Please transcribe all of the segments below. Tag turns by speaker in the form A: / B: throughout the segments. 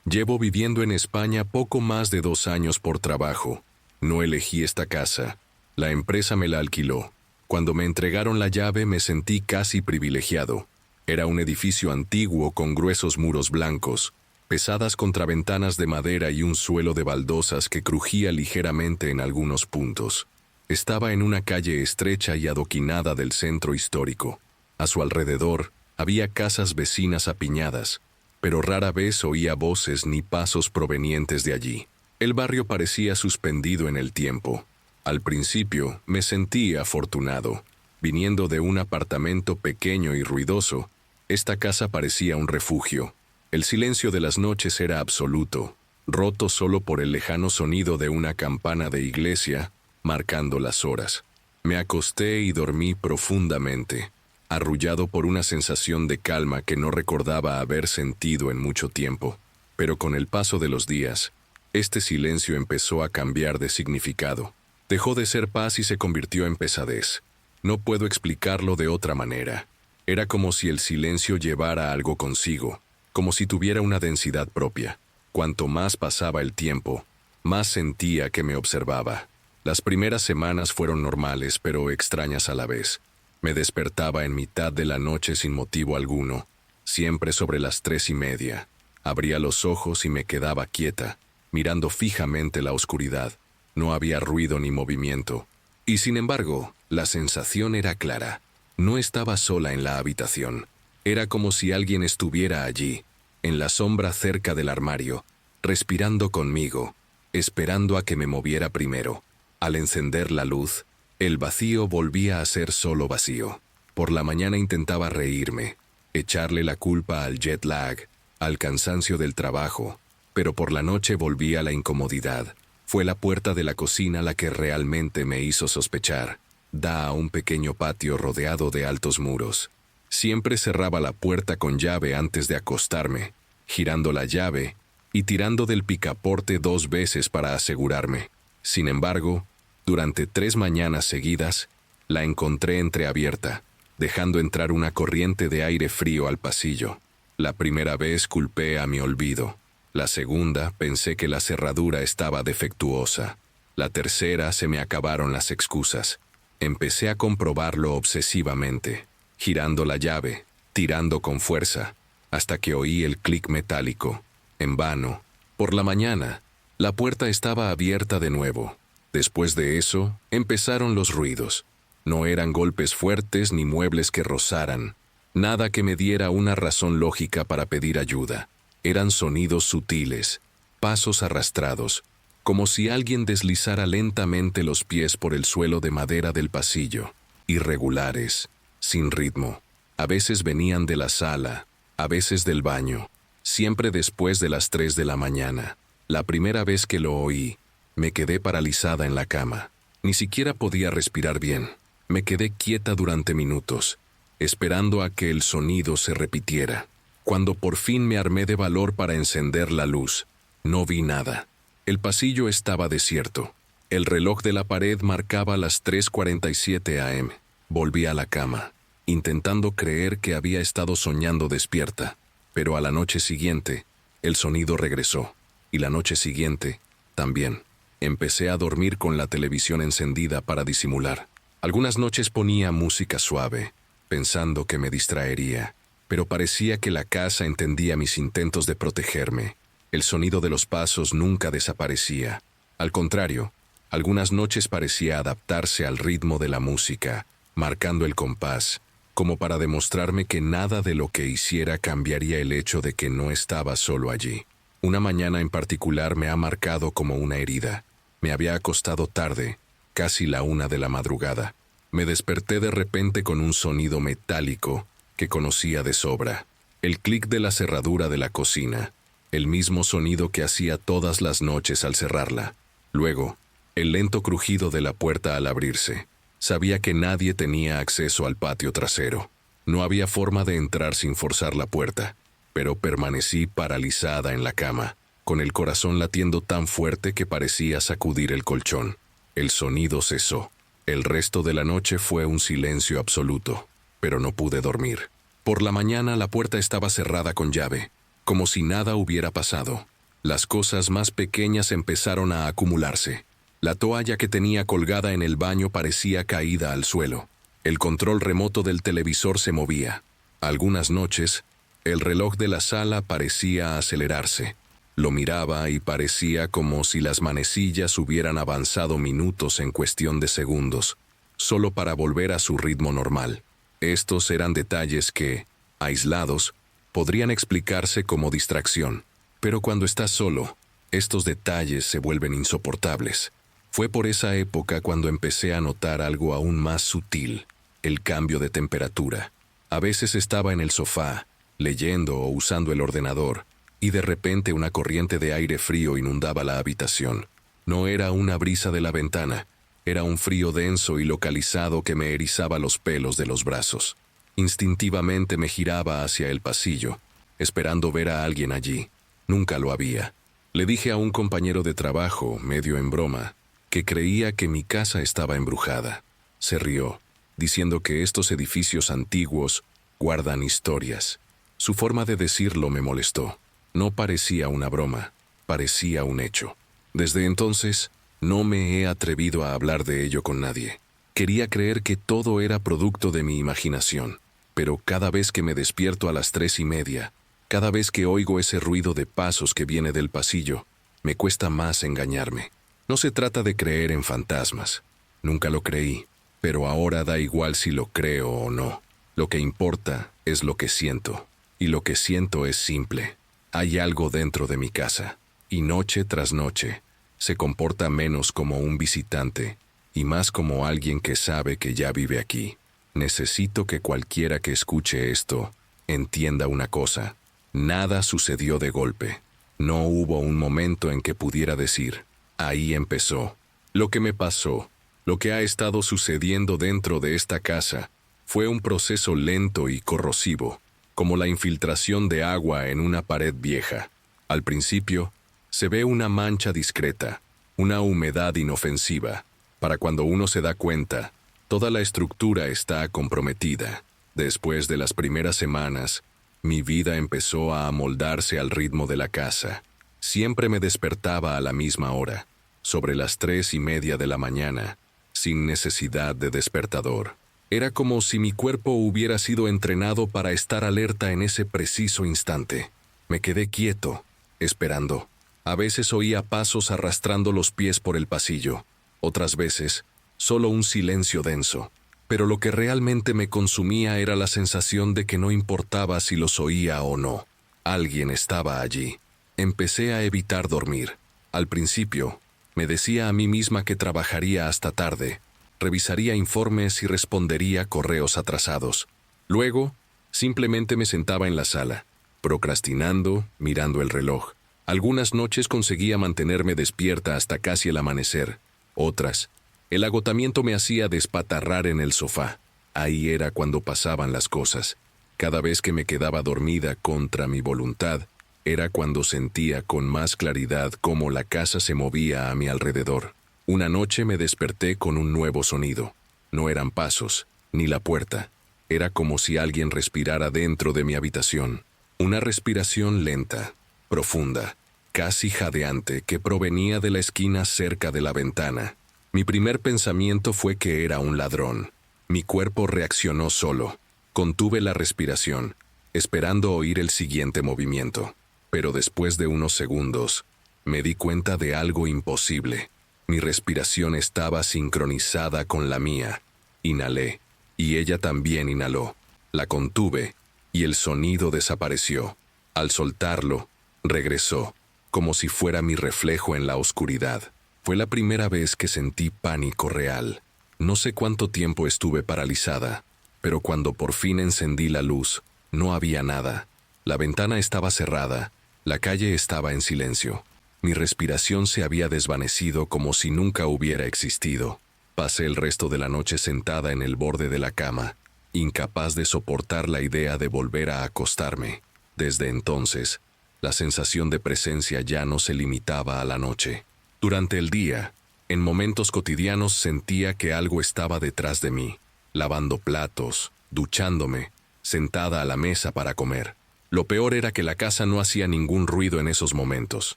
A: Llevo viviendo en España poco más de 2 años por trabajo. No elegí esta casa. La empresa me la alquiló. Cuando me entregaron la llave me sentí casi privilegiado. Era un edificio antiguo con gruesos muros blancos, pesadas contraventanas de madera y un suelo de baldosas que crujía ligeramente en algunos puntos. Estaba en una calle estrecha y adoquinada del centro histórico. A su alrededor había casas vecinas apiñadas, pero rara vez oía voces ni pasos provenientes de allí. El barrio parecía suspendido en el tiempo. Al principio me sentí afortunado. Viniendo de un apartamento pequeño y ruidoso, esta casa parecía un refugio. El silencio de las noches era absoluto, roto solo por el lejano sonido de una campana de iglesia, marcando las horas. Me acosté y dormí profundamente, arrullado por una sensación de calma que no recordaba haber sentido en mucho tiempo. Pero con el paso de los días, este silencio empezó a cambiar de significado. Dejó de ser paz y se convirtió en pesadez. No puedo explicarlo de otra manera. Era como si el silencio llevara algo consigo, como si tuviera una densidad propia. Cuanto más pasaba el tiempo, más sentía que me observaba. Las primeras semanas fueron normales, pero extrañas a la vez. Me despertaba en mitad de la noche sin motivo alguno, siempre sobre las 3:30. Abría los ojos y me quedaba quieta, mirando fijamente la oscuridad. No había ruido ni movimiento. Y sin embargo, la sensación era clara. No estaba sola en la habitación. Era como si alguien estuviera allí, en la sombra cerca del armario, respirando conmigo, esperando a que me moviera primero. Al encender la luz, el vacío volvía a ser solo vacío. Por la mañana intentaba reírme, echarle la culpa al jet lag, al cansancio del trabajo, pero por la noche volvía la incomodidad. Fue la puerta de la cocina la que realmente me hizo sospechar. Da a un pequeño patio rodeado de altos muros. Siempre cerraba la puerta con llave antes de acostarme, girando la llave y tirando del picaporte 2 veces para asegurarme. Sin embargo, durante 3 mañanas seguidas, la encontré entreabierta, dejando entrar una corriente de aire frío al pasillo. La primera vez culpé a mi olvido. La segunda pensé que la cerradura estaba defectuosa. La tercera se me acabaron las excusas. Empecé a comprobarlo obsesivamente, girando la llave, tirando con fuerza, hasta que oí el clic metálico. En vano. Por la mañana, la puerta estaba abierta de nuevo. Después de eso, empezaron los ruidos. No eran golpes fuertes ni muebles que rozaran. Nada que me diera una razón lógica para pedir ayuda. Eran sonidos sutiles, pasos arrastrados, como si alguien deslizara lentamente los pies por el suelo de madera del pasillo, irregulares, sin ritmo. A veces venían de la sala, a veces del baño, siempre después de las 3 de la mañana. La primera vez que lo oí, me quedé paralizada en la cama. Ni siquiera podía respirar bien. Me quedé quieta durante minutos, esperando a que el sonido se repitiera. Cuando por fin me armé de valor para encender la luz, no vi nada. El pasillo estaba desierto. El reloj de la pared marcaba las 3:47 am. Volví a la cama, intentando creer que había estado soñando despierta. Pero a la noche siguiente, el sonido regresó. Y la noche siguiente, también. Empecé a dormir con la televisión encendida para disimular. Algunas noches ponía música suave, pensando que me distraería. Pero parecía que la casa entendía mis intentos de protegerme. El sonido de los pasos nunca desaparecía. Al contrario, algunas noches parecía adaptarse al ritmo de la música, marcando el compás, como para demostrarme que nada de lo que hiciera cambiaría el hecho de que no estaba solo allí. Una mañana en particular me ha marcado como una herida. Me había acostado tarde, casi la 1 de la madrugada. Me desperté de repente con un sonido metálico que conocía de sobra. El clic de la cerradura de la cocina. El mismo sonido que hacía todas las noches al cerrarla. Luego, el lento crujido de la puerta al abrirse. Sabía que nadie tenía acceso al patio trasero. No había forma de entrar sin forzar la puerta, pero permanecí paralizada en la cama, con el corazón latiendo tan fuerte que parecía sacudir el colchón. El sonido cesó. El resto de la noche fue un silencio absoluto, pero no pude dormir. Por la mañana la puerta estaba cerrada con llave, como si nada hubiera pasado. Las cosas más pequeñas empezaron a acumularse. La toalla que tenía colgada en el baño parecía caída al suelo. El control remoto del televisor se movía. Algunas noches, el reloj de la sala parecía acelerarse. Lo miraba y parecía como si las manecillas hubieran avanzado minutos en cuestión de segundos, solo para volver a su ritmo normal. Estos eran detalles que, aislados, podrían explicarse como distracción. Pero cuando estás solo, estos detalles se vuelven insoportables. Fue por esa época cuando empecé a notar algo aún más sutil, el cambio de temperatura. A veces estaba en el sofá, leyendo o usando el ordenador, y de repente una corriente de aire frío inundaba la habitación. No era una brisa de la ventana, era un frío denso y localizado que me erizaba los pelos de los brazos. Instintivamente me giraba hacia el pasillo, esperando ver a alguien allí. Nunca lo había. Le dije a un compañero de trabajo, medio en broma, que creía que mi casa estaba embrujada. Se rió, diciendo que estos edificios antiguos guardan historias. Su forma de decirlo me molestó. No parecía una broma, parecía un hecho. Desde entonces, no me he atrevido a hablar de ello con nadie. Quería creer que todo era producto de mi imaginación, pero cada vez que me despierto a las 3:30, cada vez que oigo ese ruido de pasos que viene del pasillo, me cuesta más engañarme. No se trata de creer en fantasmas. Nunca lo creí, pero ahora da igual si lo creo o no. Lo que importa es lo que siento, y lo que siento es simple. Hay algo dentro de mi casa, y noche tras noche se comporta menos como un visitante y más como alguien que sabe que ya vive aquí. Necesito que cualquiera que escuche esto entienda una cosa. Nada sucedió de golpe. No hubo un momento en que pudiera decir, ahí empezó. Lo que me pasó, lo que ha estado sucediendo dentro de esta casa, fue un proceso lento y corrosivo, como la infiltración de agua en una pared vieja. Al principio, se ve una mancha discreta, una humedad inofensiva. Para cuando uno se da cuenta, toda la estructura está comprometida. Después de las primeras semanas, mi vida empezó a amoldarse al ritmo de la casa. Siempre me despertaba a la misma hora, sobre las 3:30 de la mañana, sin necesidad de despertador. Era como si mi cuerpo hubiera sido entrenado para estar alerta en ese preciso instante. Me quedé quieto, esperando. A veces oía pasos arrastrando los pies por el pasillo. Otras veces, solo un silencio denso. Pero lo que realmente me consumía era la sensación de que no importaba si los oía o no. Alguien estaba allí. Empecé a evitar dormir. Al principio, me decía a mí misma que trabajaría hasta tarde. Revisaría informes y respondería correos atrasados. Luego, simplemente me sentaba en la sala, procrastinando, mirando el reloj. Algunas noches conseguía mantenerme despierta hasta casi el amanecer. Otras, el agotamiento me hacía despatarrar en el sofá. Ahí era cuando pasaban las cosas. Cada vez que me quedaba dormida contra mi voluntad, era cuando sentía con más claridad cómo la casa se movía a mi alrededor. Una noche me desperté con un nuevo sonido. No eran pasos, ni la puerta. Era como si alguien respirara dentro de mi habitación. Una respiración lenta, profunda, casi jadeante, que provenía de la esquina cerca de la ventana. Mi primer pensamiento fue que era un ladrón. Mi cuerpo reaccionó solo. Contuve la respiración, esperando oír el siguiente movimiento. Pero después de unos segundos, me di cuenta de algo imposible. Mi respiración estaba sincronizada con la mía. Inhalé, y ella también inhaló. La contuve, y el sonido desapareció. Al soltarlo, regresó, como si fuera mi reflejo en la oscuridad. Fue la primera vez que sentí pánico real. No sé cuánto tiempo estuve paralizada, pero cuando por fin encendí la luz, no había nada. La ventana estaba cerrada, la calle estaba en silencio. Mi respiración se había desvanecido como si nunca hubiera existido. Pasé el resto de la noche sentada en el borde de la cama, incapaz de soportar la idea de volver a acostarme. Desde entonces, la sensación de presencia ya no se limitaba a la noche. Durante el día, en momentos cotidianos sentía que algo estaba detrás de mí, lavando platos, duchándome, sentada a la mesa para comer. Lo peor era que la casa no hacía ningún ruido en esos momentos.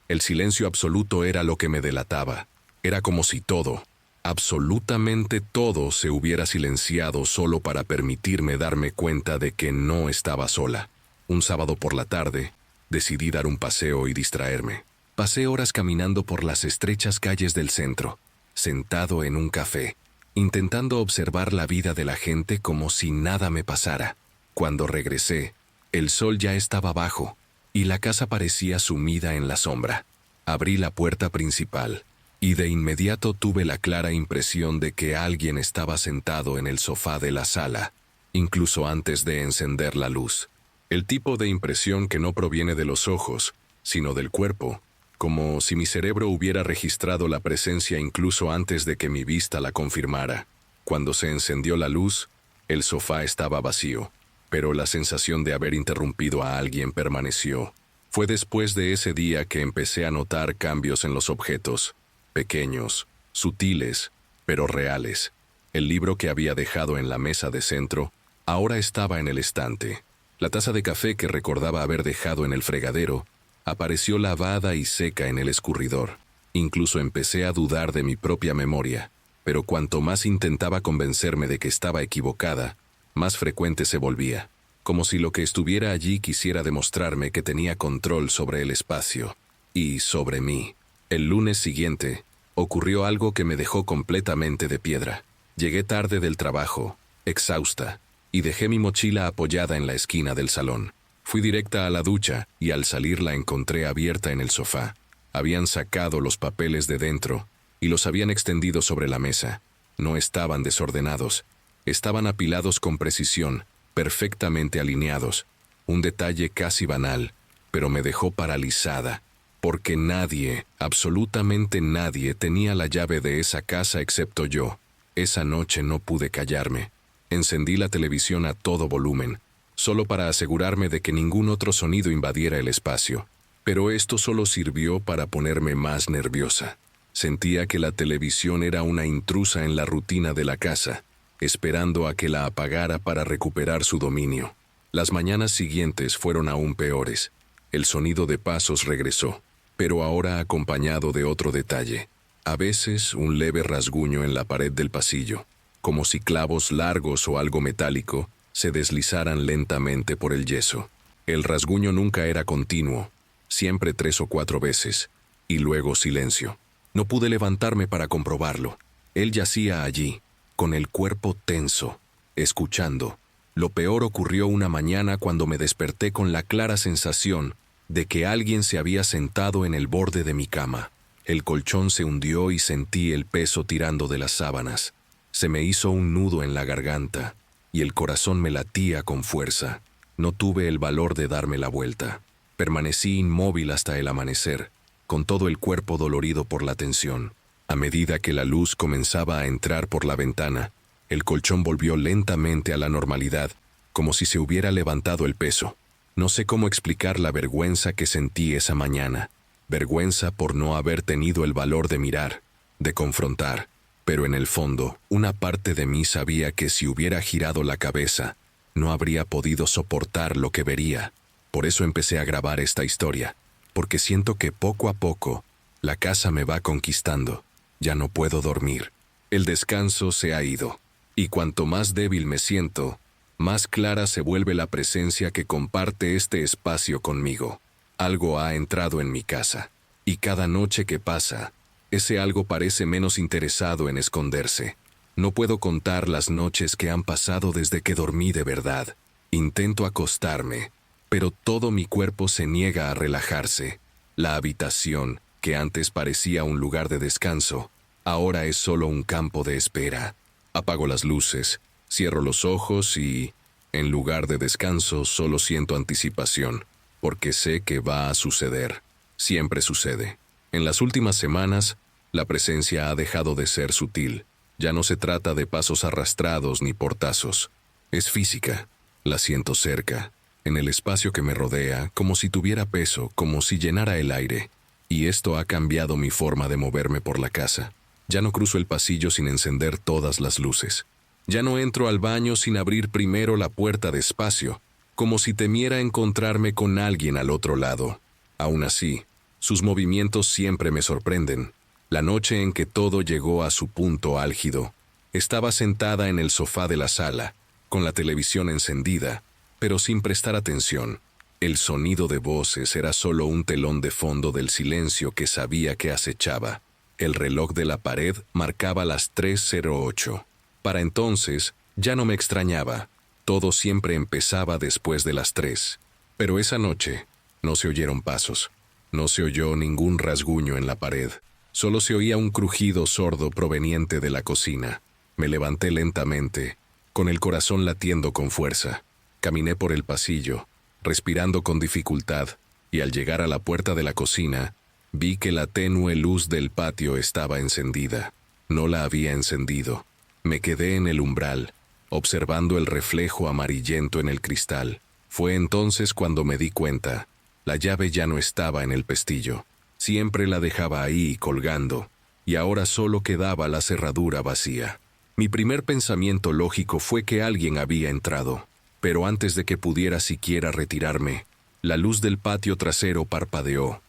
A: El silencio absoluto era lo que me delataba. Era como si todo, absolutamente todo, se hubiera silenciado solo para permitirme darme cuenta de que no estaba sola. Un sábado por la tarde, decidí dar un paseo y distraerme. Pasé horas caminando por las estrechas calles del centro, sentado en un café, intentando observar la vida de la gente como si nada me pasara. Cuando regresé, el sol ya estaba bajo y la casa parecía sumida en la sombra. Abrí la puerta principal y de inmediato tuve la clara impresión de que alguien estaba sentado en el sofá de la sala, incluso antes de encender la luz. El tipo de impresión que no proviene de los ojos, sino del cuerpo, como si mi cerebro hubiera registrado la presencia incluso antes de que mi vista la confirmara. Cuando se encendió la luz, el sofá estaba vacío, pero la sensación de haber interrumpido a alguien permaneció. Fue después de ese día que empecé a notar cambios en los objetos, pequeños, sutiles, pero reales. El libro que había dejado en la mesa de centro ahora estaba en el estante. La taza de café que recordaba haber dejado en el fregadero apareció lavada y seca en el escurridor. Incluso empecé a dudar de mi propia memoria, pero cuanto más intentaba convencerme de que estaba equivocada, más frecuente se volvía, como si lo que estuviera allí quisiera demostrarme que tenía control sobre el espacio y sobre mí. El lunes siguiente, ocurrió algo que me dejó completamente de piedra. Llegué tarde del trabajo, exhausta, y dejé mi mochila apoyada en la esquina del salón. Fui directa a la ducha y al salir la encontré abierta en el sofá. Habían sacado los papeles de dentro y los habían extendido sobre la mesa. No estaban desordenados, estaban apilados con precisión, perfectamente alineados. Un detalle casi banal, pero me dejó paralizada, porque nadie, absolutamente nadie, tenía la llave de esa casa excepto yo. Esa noche no pude callarme. Encendí la televisión a todo volumen, solo para asegurarme de que ningún otro sonido invadiera el espacio. Pero esto solo sirvió para ponerme más nerviosa. Sentía que la televisión era una intrusa en la rutina de la casa, esperando a que la apagara para recuperar su dominio. Las mañanas siguientes fueron aún peores. El sonido de pasos regresó, pero ahora acompañado de otro detalle. A veces un leve rasguño en la pared del pasillo, como si clavos largos o algo metálico se deslizaran lentamente por el yeso. El rasguño nunca era continuo, siempre 3 o 4 veces, y luego silencio. No pude levantarme para comprobarlo. Él yacía allí, con el cuerpo tenso, escuchando. Lo peor ocurrió una mañana cuando me desperté con la clara sensación de que alguien se había sentado en el borde de mi cama. El colchón se hundió y sentí el peso tirando de las sábanas. Se me hizo un nudo en la garganta y el corazón me latía con fuerza. No tuve el valor de darme la vuelta. Permanecí inmóvil hasta el amanecer, con todo el cuerpo dolorido por la tensión. A medida que la luz comenzaba a entrar por la ventana, el colchón volvió lentamente a la normalidad, como si se hubiera levantado el peso. No sé cómo explicar la vergüenza que sentí esa mañana. Vergüenza por no haber tenido el valor de mirar, de confrontar. Pero en el fondo, una parte de mí sabía que si hubiera girado la cabeza, no habría podido soportar lo que vería. Por eso empecé a grabar esta historia, porque siento que poco a poco, la casa me va conquistando. Ya no puedo dormir. El descanso se ha ido, y cuanto más débil me siento, más clara se vuelve la presencia que comparte este espacio conmigo. Algo ha entrado en mi casa, y cada noche que pasa, ese algo parece menos interesado en esconderse. No puedo contar las noches que han pasado desde que dormí de verdad. Intento acostarme, pero todo mi cuerpo se niega a relajarse. La habitación, que antes parecía un lugar de descanso, ahora es solo un campo de espera. Apago las luces, cierro los ojos y, en lugar de descanso, solo siento anticipación, porque sé que va a suceder. Siempre sucede. En las últimas semanas, la presencia ha dejado de ser sutil. Ya no se trata de pasos arrastrados ni portazos. Es física. La siento cerca, en el espacio que me rodea, como si tuviera peso, como si llenara el aire. Y esto ha cambiado mi forma de moverme por la casa. Ya no cruzo el pasillo sin encender todas las luces. Ya no entro al baño sin abrir primero la puerta despacio, como si temiera encontrarme con alguien al otro lado. Aún así, Sus movimientos siempre me sorprenden. La noche en que todo llegó a su punto álgido, estaba sentada en el sofá de la sala, con la televisión encendida, pero sin prestar atención. El sonido de voces era solo un telón de fondo del silencio que sabía que acechaba. El reloj de la pared marcaba las 3:08. Para entonces, ya no me extrañaba. Todo siempre empezaba después de las 3. Pero esa noche, no se oyeron pasos. No se oyó ningún rasguño en la pared. Solo se oía un crujido sordo proveniente de la cocina. Me levanté lentamente, con el corazón latiendo con fuerza. Caminé por el pasillo, respirando con dificultad, y al llegar a la puerta de la cocina, vi que la tenue luz del patio estaba encendida. No la había encendido. Me quedé en el umbral, observando el reflejo amarillento en el cristal. Fue entonces cuando me di cuenta. La llave ya no estaba en el pestillo. Siempre la dejaba ahí colgando, y ahora solo quedaba la cerradura vacía. Mi primer pensamiento lógico fue que alguien había entrado, pero antes de que pudiera siquiera retirarme, la luz del patio trasero parpadeó,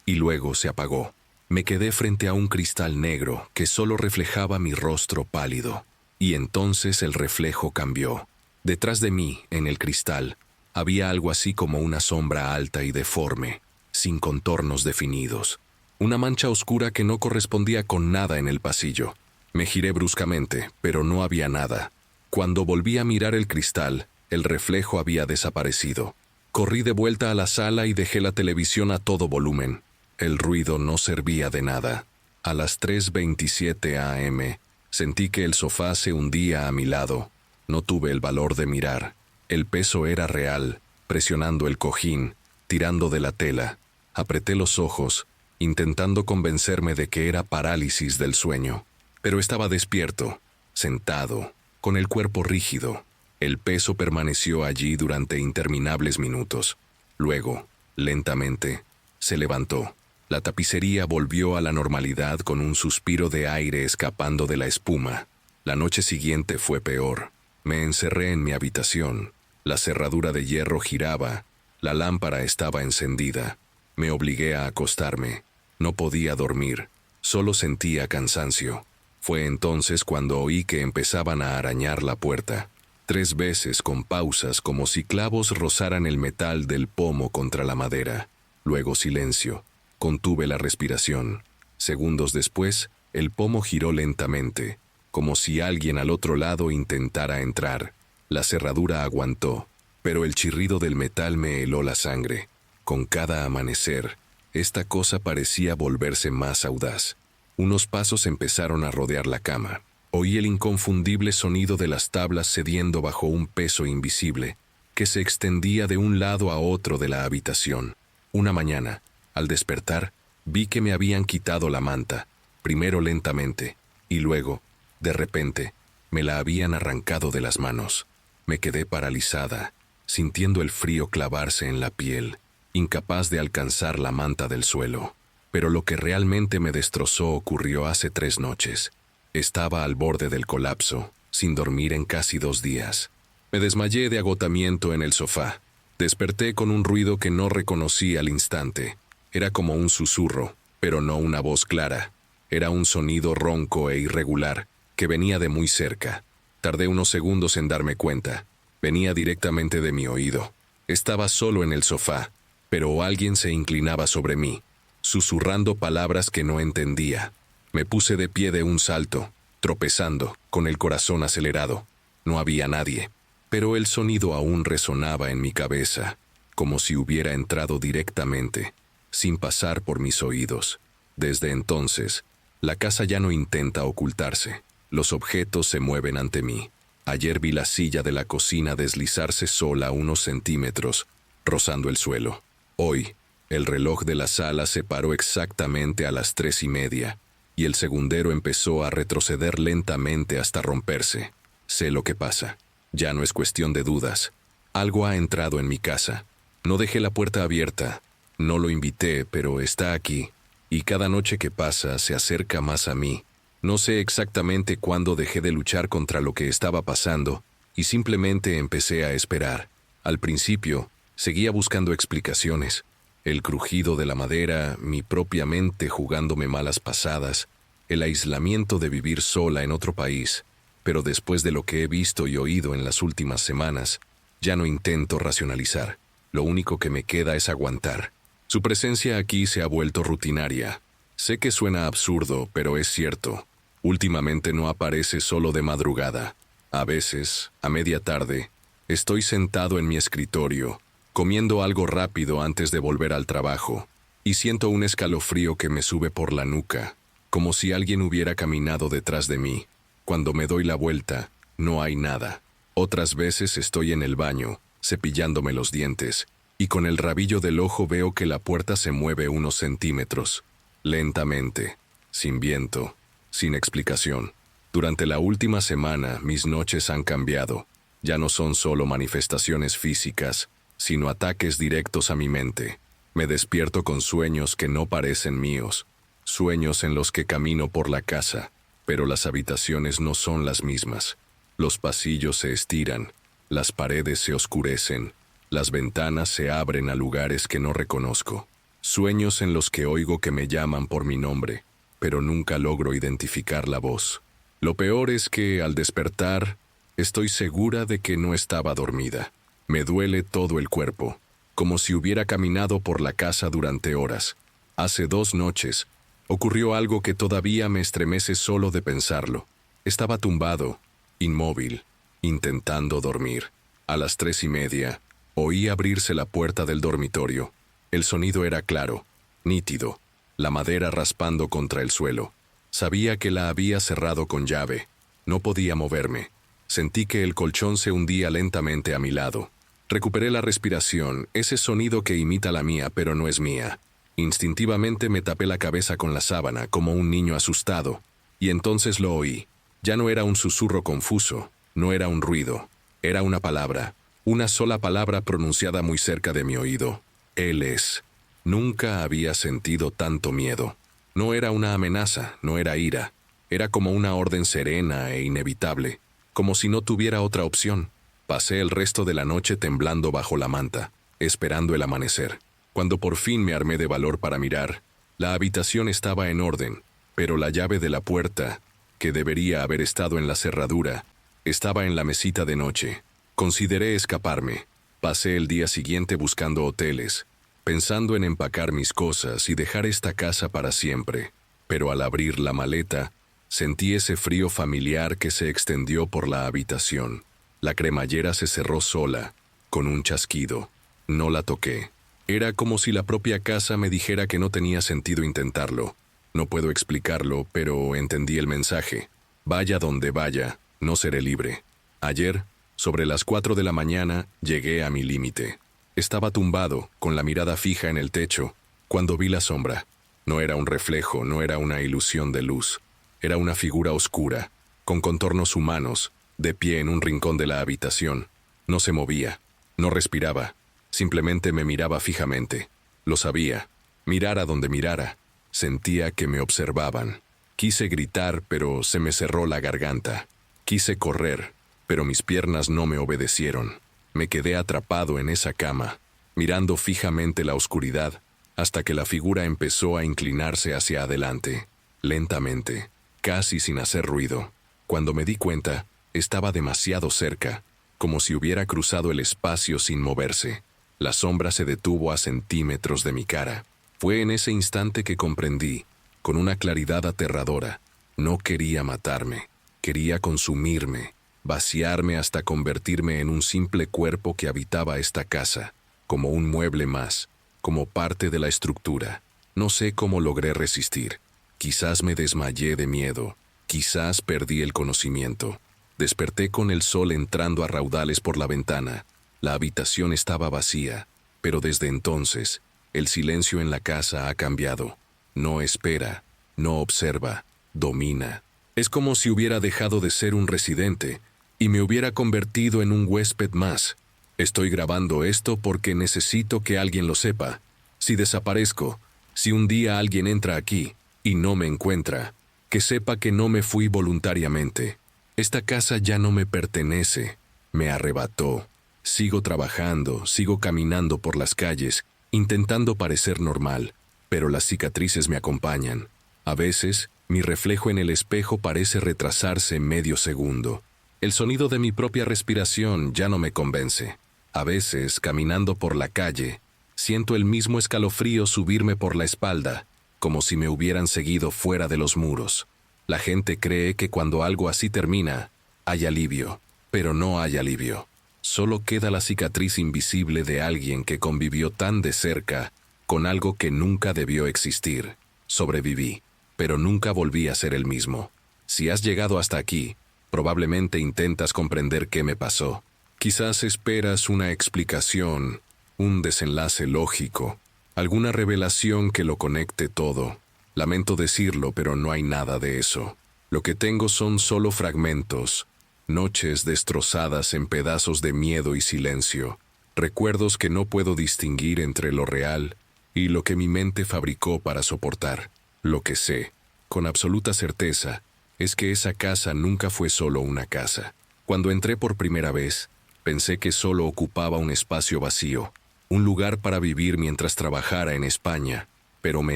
A: y luego se apagó. Me quedé frente a un cristal negro que solo reflejaba mi rostro pálido, y entonces el reflejo cambió. Detrás de mí, en el cristal, había algo así como una sombra alta y deforme, sin contornos definidos. Una mancha oscura que no correspondía con nada en el pasillo. Me giré bruscamente, pero no había nada. Cuando volví a mirar el cristal, el reflejo había desaparecido. Corrí de vuelta a la sala y dejé la televisión a todo volumen. El ruido no servía de nada. A las 3:27 a.m., sentí que el sofá se hundía a mi lado. No tuve el valor de mirar. El peso era real, presionando el cojín, tirando de la tela. Apreté los ojos, intentando convencerme de que era parálisis del sueño. Pero estaba despierto, sentado, con el cuerpo rígido. El peso permaneció allí durante interminables minutos. Luego, lentamente, se levantó. La tapicería volvió a la normalidad con un suspiro de aire escapando de la espuma. La noche siguiente fue peor. Me encerré en mi habitación. La cerradura de hierro giraba. La lámpara estaba encendida. Me obligué a acostarme. No podía dormir. Solo sentía cansancio. Fue entonces cuando oí que empezaban a arañar la puerta. 3 veces con pausas como si clavos rozaran el metal del pomo contra la madera. Luego silencio. Contuve la respiración. Segundos después, el pomo giró lentamente, como si alguien al otro lado intentara entrar. La cerradura aguantó, pero el chirrido del metal me heló la sangre. Con cada amanecer, esta cosa parecía volverse más audaz. Unos pasos empezaron a rodear la cama. Oí el inconfundible sonido de las tablas cediendo bajo un peso invisible, que se extendía de un lado a otro de la habitación. Una mañana, al despertar, vi que me habían quitado la manta, primero lentamente, y luego, de repente, me la habían arrancado de las manos. Me quedé paralizada, sintiendo el frío clavarse en la piel, incapaz de alcanzar la manta del suelo. Pero lo que realmente me destrozó ocurrió hace 3 noches. Estaba al borde del colapso, sin dormir en casi 2 días. Me desmayé de agotamiento en el sofá. Desperté con un ruido que no reconocí al instante. Era como un susurro, pero no una voz clara. Era un sonido ronco e irregular, que venía de muy cerca. Tardé unos segundos en darme cuenta. Venía directamente de mi oído. Estaba solo en el sofá, pero alguien se inclinaba sobre mí, susurrando palabras que no entendía. Me puse de pie de un salto, tropezando, con el corazón acelerado. No había nadie, pero el sonido aún resonaba en mi cabeza, como si hubiera entrado directamente, sin pasar por mis oídos. Desde entonces, la casa ya no intenta ocultarse. Los objetos se mueven ante mí. Ayer vi la silla de la cocina deslizarse sola unos centímetros, rozando el suelo. Hoy, el reloj de la sala se paró exactamente a las 3:30, y el segundero empezó a retroceder lentamente hasta romperse. Sé lo que pasa. Ya no es cuestión de dudas. Algo ha entrado en mi casa. No dejé la puerta abierta. No lo invité, pero está aquí. Y cada noche que pasa se acerca más a mí. No sé exactamente cuándo dejé de luchar contra lo que estaba pasando, y simplemente empecé a esperar. Al principio, seguía buscando explicaciones. El crujido de la madera, mi propia mente jugándome malas pasadas, el aislamiento de vivir sola en otro país, pero después de lo que he visto y oído en las últimas semanas, ya no intento racionalizar. Lo único que me queda es aguantar. Su presencia aquí se ha vuelto rutinaria. Sé que suena absurdo, pero es cierto. Últimamente no aparece solo de madrugada. A veces, a media tarde, estoy sentado en mi escritorio, comiendo algo rápido antes de volver al trabajo, y siento un escalofrío que me sube por la nuca, como si alguien hubiera caminado detrás de mí. Cuando me doy la vuelta, no hay nada. Otras veces estoy en el baño, cepillándome los dientes, y con el rabillo del ojo veo que la puerta se mueve unos centímetros, lentamente, sin viento, sin explicación. Durante la última semana, mis noches han cambiado. Ya no son solo manifestaciones físicas, sino ataques directos a mi mente. Me despierto con sueños que no parecen míos, sueños en los que camino por la casa, pero las habitaciones no son las mismas. Los pasillos se estiran, las paredes se oscurecen, las ventanas se abren a lugares que no reconozco. Sueños en los que oigo que me llaman por mi nombre, pero nunca logro identificar la voz. Lo peor es que, al despertar, estoy segura de que no estaba dormida. Me duele todo el cuerpo, como si hubiera caminado por la casa durante horas. Hace 2 noches, ocurrió algo que todavía me estremece solo de pensarlo. Estaba tumbado, inmóvil, intentando dormir. A las 3:30, oí abrirse la puerta del dormitorio. El sonido era claro, nítido, la madera raspando contra el suelo. Sabía que la había cerrado con llave. No podía moverme. Sentí que el colchón se hundía lentamente a mi lado. Recuperé la respiración, ese sonido que imita la mía, pero no es mía. Instintivamente me tapé la cabeza con la sábana, como un niño asustado, y entonces lo oí. Ya no era un susurro confuso, no era un ruido, era una palabra, una sola palabra pronunciada muy cerca de mi oído. Él es. Nunca había sentido tanto miedo. No era una amenaza, no era ira, era como una orden serena e inevitable, como si no tuviera otra opción. Pasé el resto de la noche temblando bajo la manta, esperando el amanecer. Cuando por fin me armé de valor para mirar, la habitación estaba en orden, pero la llave de la puerta, que debería haber estado en la cerradura, estaba en la mesita de noche. Consideré escaparme. Pasé el día siguiente buscando hoteles, pensando en empacar mis cosas y dejar esta casa para siempre. Pero al abrir la maleta, sentí ese frío familiar que se extendió por la habitación. La cremallera se cerró sola, con un chasquido. No la toqué. Era como si la propia casa me dijera que no tenía sentido intentarlo. No puedo explicarlo, pero entendí el mensaje. Vaya donde vaya, no seré libre. Ayer, sobre las 4 de la mañana, llegué a mi límite. Estaba tumbado, con la mirada fija en el techo, cuando vi la sombra. No era un reflejo, no era una ilusión de luz. Era una figura oscura, con contornos humanos, de pie en un rincón de la habitación. No se movía, no respiraba, simplemente me miraba fijamente. Lo sabía, mirara donde mirara, sentía que me observaban. Quise gritar, pero se me cerró la garganta. Quise correr, pero mis piernas no me obedecieron. Me quedé atrapado en esa cama, mirando fijamente la oscuridad, hasta que la figura empezó a inclinarse hacia adelante, lentamente, casi sin hacer ruido. Cuando me di cuenta, estaba demasiado cerca, como si hubiera cruzado el espacio sin moverse. La sombra se detuvo a centímetros de mi cara. Fue en ese instante que comprendí, con una claridad aterradora, no quería matarme, quería consumirme, vaciarme hasta convertirme en un simple cuerpo que habitaba esta casa, como un mueble más, como parte de la estructura. No sé cómo logré resistir. Quizás me desmayé de miedo, quizás perdí el conocimiento. Desperté con el sol entrando a raudales por la ventana. La habitación estaba vacía, pero desde entonces, el silencio en la casa ha cambiado. No espera, no observa, domina. Es como si hubiera dejado de ser un residente y me hubiera convertido en un huésped más. Estoy grabando esto porque necesito que alguien lo sepa. Si desaparezco, si un día alguien entra aquí y no me encuentra, que sepa que no me fui voluntariamente. Esta casa ya no me pertenece, me arrebató. Sigo trabajando, sigo caminando por las calles, intentando parecer normal, pero las cicatrices me acompañan. A veces, mi reflejo en el espejo parece retrasarse medio segundo. El sonido de mi propia respiración ya no me convence. A veces, caminando por la calle, siento el mismo escalofrío subirme por la espalda, como si me hubieran seguido fuera de los muros. La gente cree que cuando algo así termina, hay alivio, pero no hay alivio. Solo queda la cicatriz invisible de alguien que convivió tan de cerca con algo que nunca debió existir. Sobreviví, pero nunca volví a ser el mismo. Si has llegado hasta aquí, probablemente intentas comprender qué me pasó. Quizás esperas una explicación, un desenlace lógico, alguna revelación que lo conecte todo. Lamento decirlo, pero no hay nada de eso. Lo que tengo son solo fragmentos, noches destrozadas en pedazos de miedo y silencio, recuerdos que no puedo distinguir entre lo real y lo que mi mente fabricó para soportar. Lo que sé, con absoluta certeza, es que esa casa nunca fue solo una casa. Cuando entré por primera vez, pensé que solo ocupaba un espacio vacío, un lugar para vivir mientras trabajara en España, pero me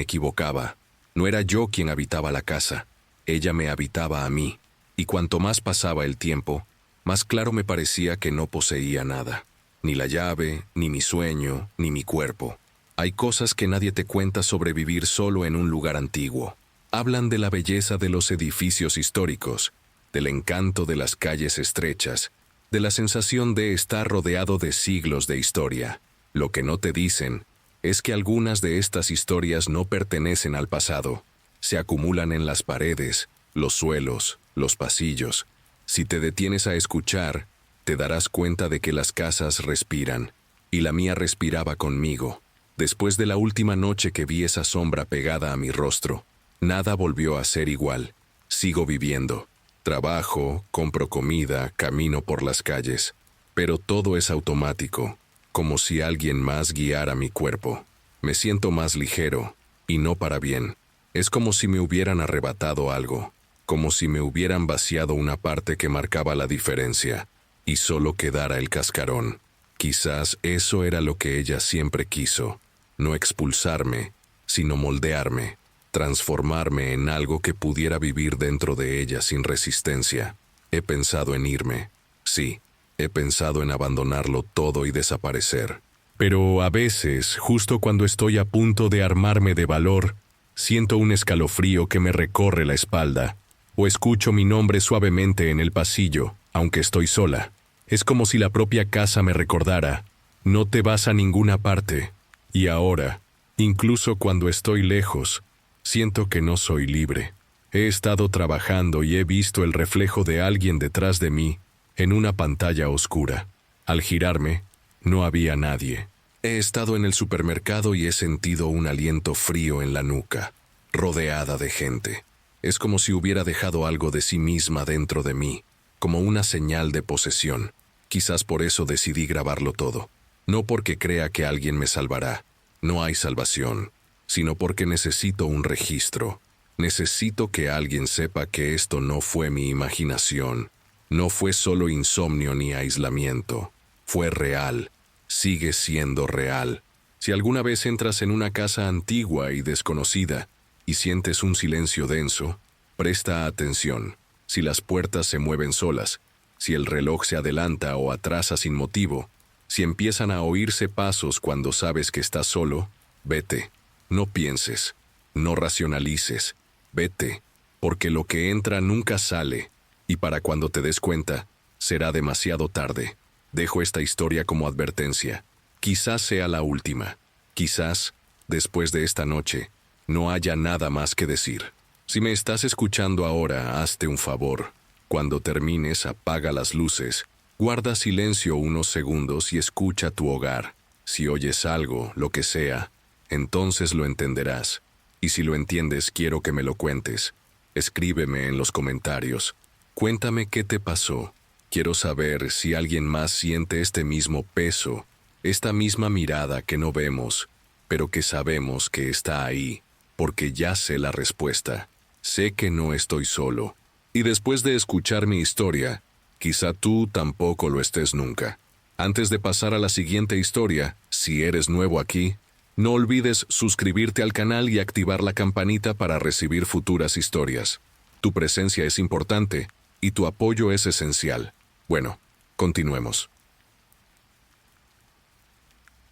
A: equivocaba. No era yo quien habitaba la casa, ella me habitaba a mí, y cuanto más pasaba el tiempo, más claro me parecía que no poseía nada. Ni la llave, ni mi sueño, ni mi cuerpo. Hay cosas que nadie te cuenta sobre vivir solo en un lugar antiguo. Hablan de la belleza de los edificios históricos, del encanto de las calles estrechas, de la sensación de estar rodeado de siglos de historia. Lo que no te dicen es que algunas de estas historias no pertenecen al pasado. Se acumulan en las paredes, los suelos, los pasillos. Si te detienes a escuchar, te darás cuenta de que las casas respiran, y la mía respiraba conmigo. Después de la última noche que vi esa sombra pegada a mi rostro, nada volvió a ser igual. Sigo viviendo. Trabajo, compro comida, camino por las calles. Pero todo es automático, como si alguien más guiara mi cuerpo. Me siento más ligero, y no para bien. Es como si me hubieran arrebatado algo, como si me hubieran vaciado una parte que marcaba la diferencia, y solo quedara el cascarón. Quizás eso era lo que ella siempre quiso, no expulsarme, sino moldearme, transformarme en algo que pudiera vivir dentro de ella sin resistencia. He pensado en irme, sí, he pensado en abandonarlo todo y desaparecer. Pero a veces, justo cuando estoy a punto de armarme de valor, siento un escalofrío que me recorre la espalda, o escucho mi nombre suavemente en el pasillo, aunque estoy sola. Es como si la propia casa me recordara, no te vas a ninguna parte. Y ahora, incluso cuando estoy lejos, siento que no soy libre. He estado trabajando y he visto el reflejo de alguien detrás de mí en una pantalla oscura. Al girarme, no había nadie. He estado en el supermercado y he sentido un aliento frío en la nuca, rodeada de gente. Es como si hubiera dejado algo de sí misma dentro de mí, como una señal de posesión. Quizás por eso decidí grabarlo todo. No porque crea que alguien me salvará. No hay salvación, sino porque necesito un registro. Necesito que alguien sepa que esto no fue mi imaginación. No fue solo insomnio ni aislamiento. Fue real. Sigue siendo real. Si alguna vez entras en una casa antigua y desconocida y sientes un silencio denso, presta atención. Si las puertas se mueven solas, si el reloj se adelanta o atrasa sin motivo, si empiezan a oírse pasos cuando sabes que estás solo, vete. No pienses, no racionalices, vete, porque lo que entra nunca sale, y para cuando te des cuenta, será demasiado tarde. Dejo esta historia como advertencia. Quizás sea la última. Quizás, después de esta noche, no haya nada más que decir. Si me estás escuchando ahora, hazte un favor. Cuando termines, apaga las luces, guarda silencio unos segundos y escucha tu hogar. Si oyes algo, lo que sea, entonces lo entenderás. Y si lo entiendes, quiero que me lo cuentes. Escríbeme en los comentarios. Cuéntame qué te pasó. Quiero saber si alguien más siente este mismo peso, esta misma mirada que no vemos, pero que sabemos que está ahí, porque ya sé la respuesta. Sé que no estoy solo. Y después de escuchar mi historia, quizá tú tampoco lo estés nunca. Antes de pasar a la siguiente historia, si eres nuevo aquí, No olvides suscribirte al canal y activar la campanita para recibir futuras historias. Tu presencia es importante y tu apoyo es esencial. Bueno, continuemos.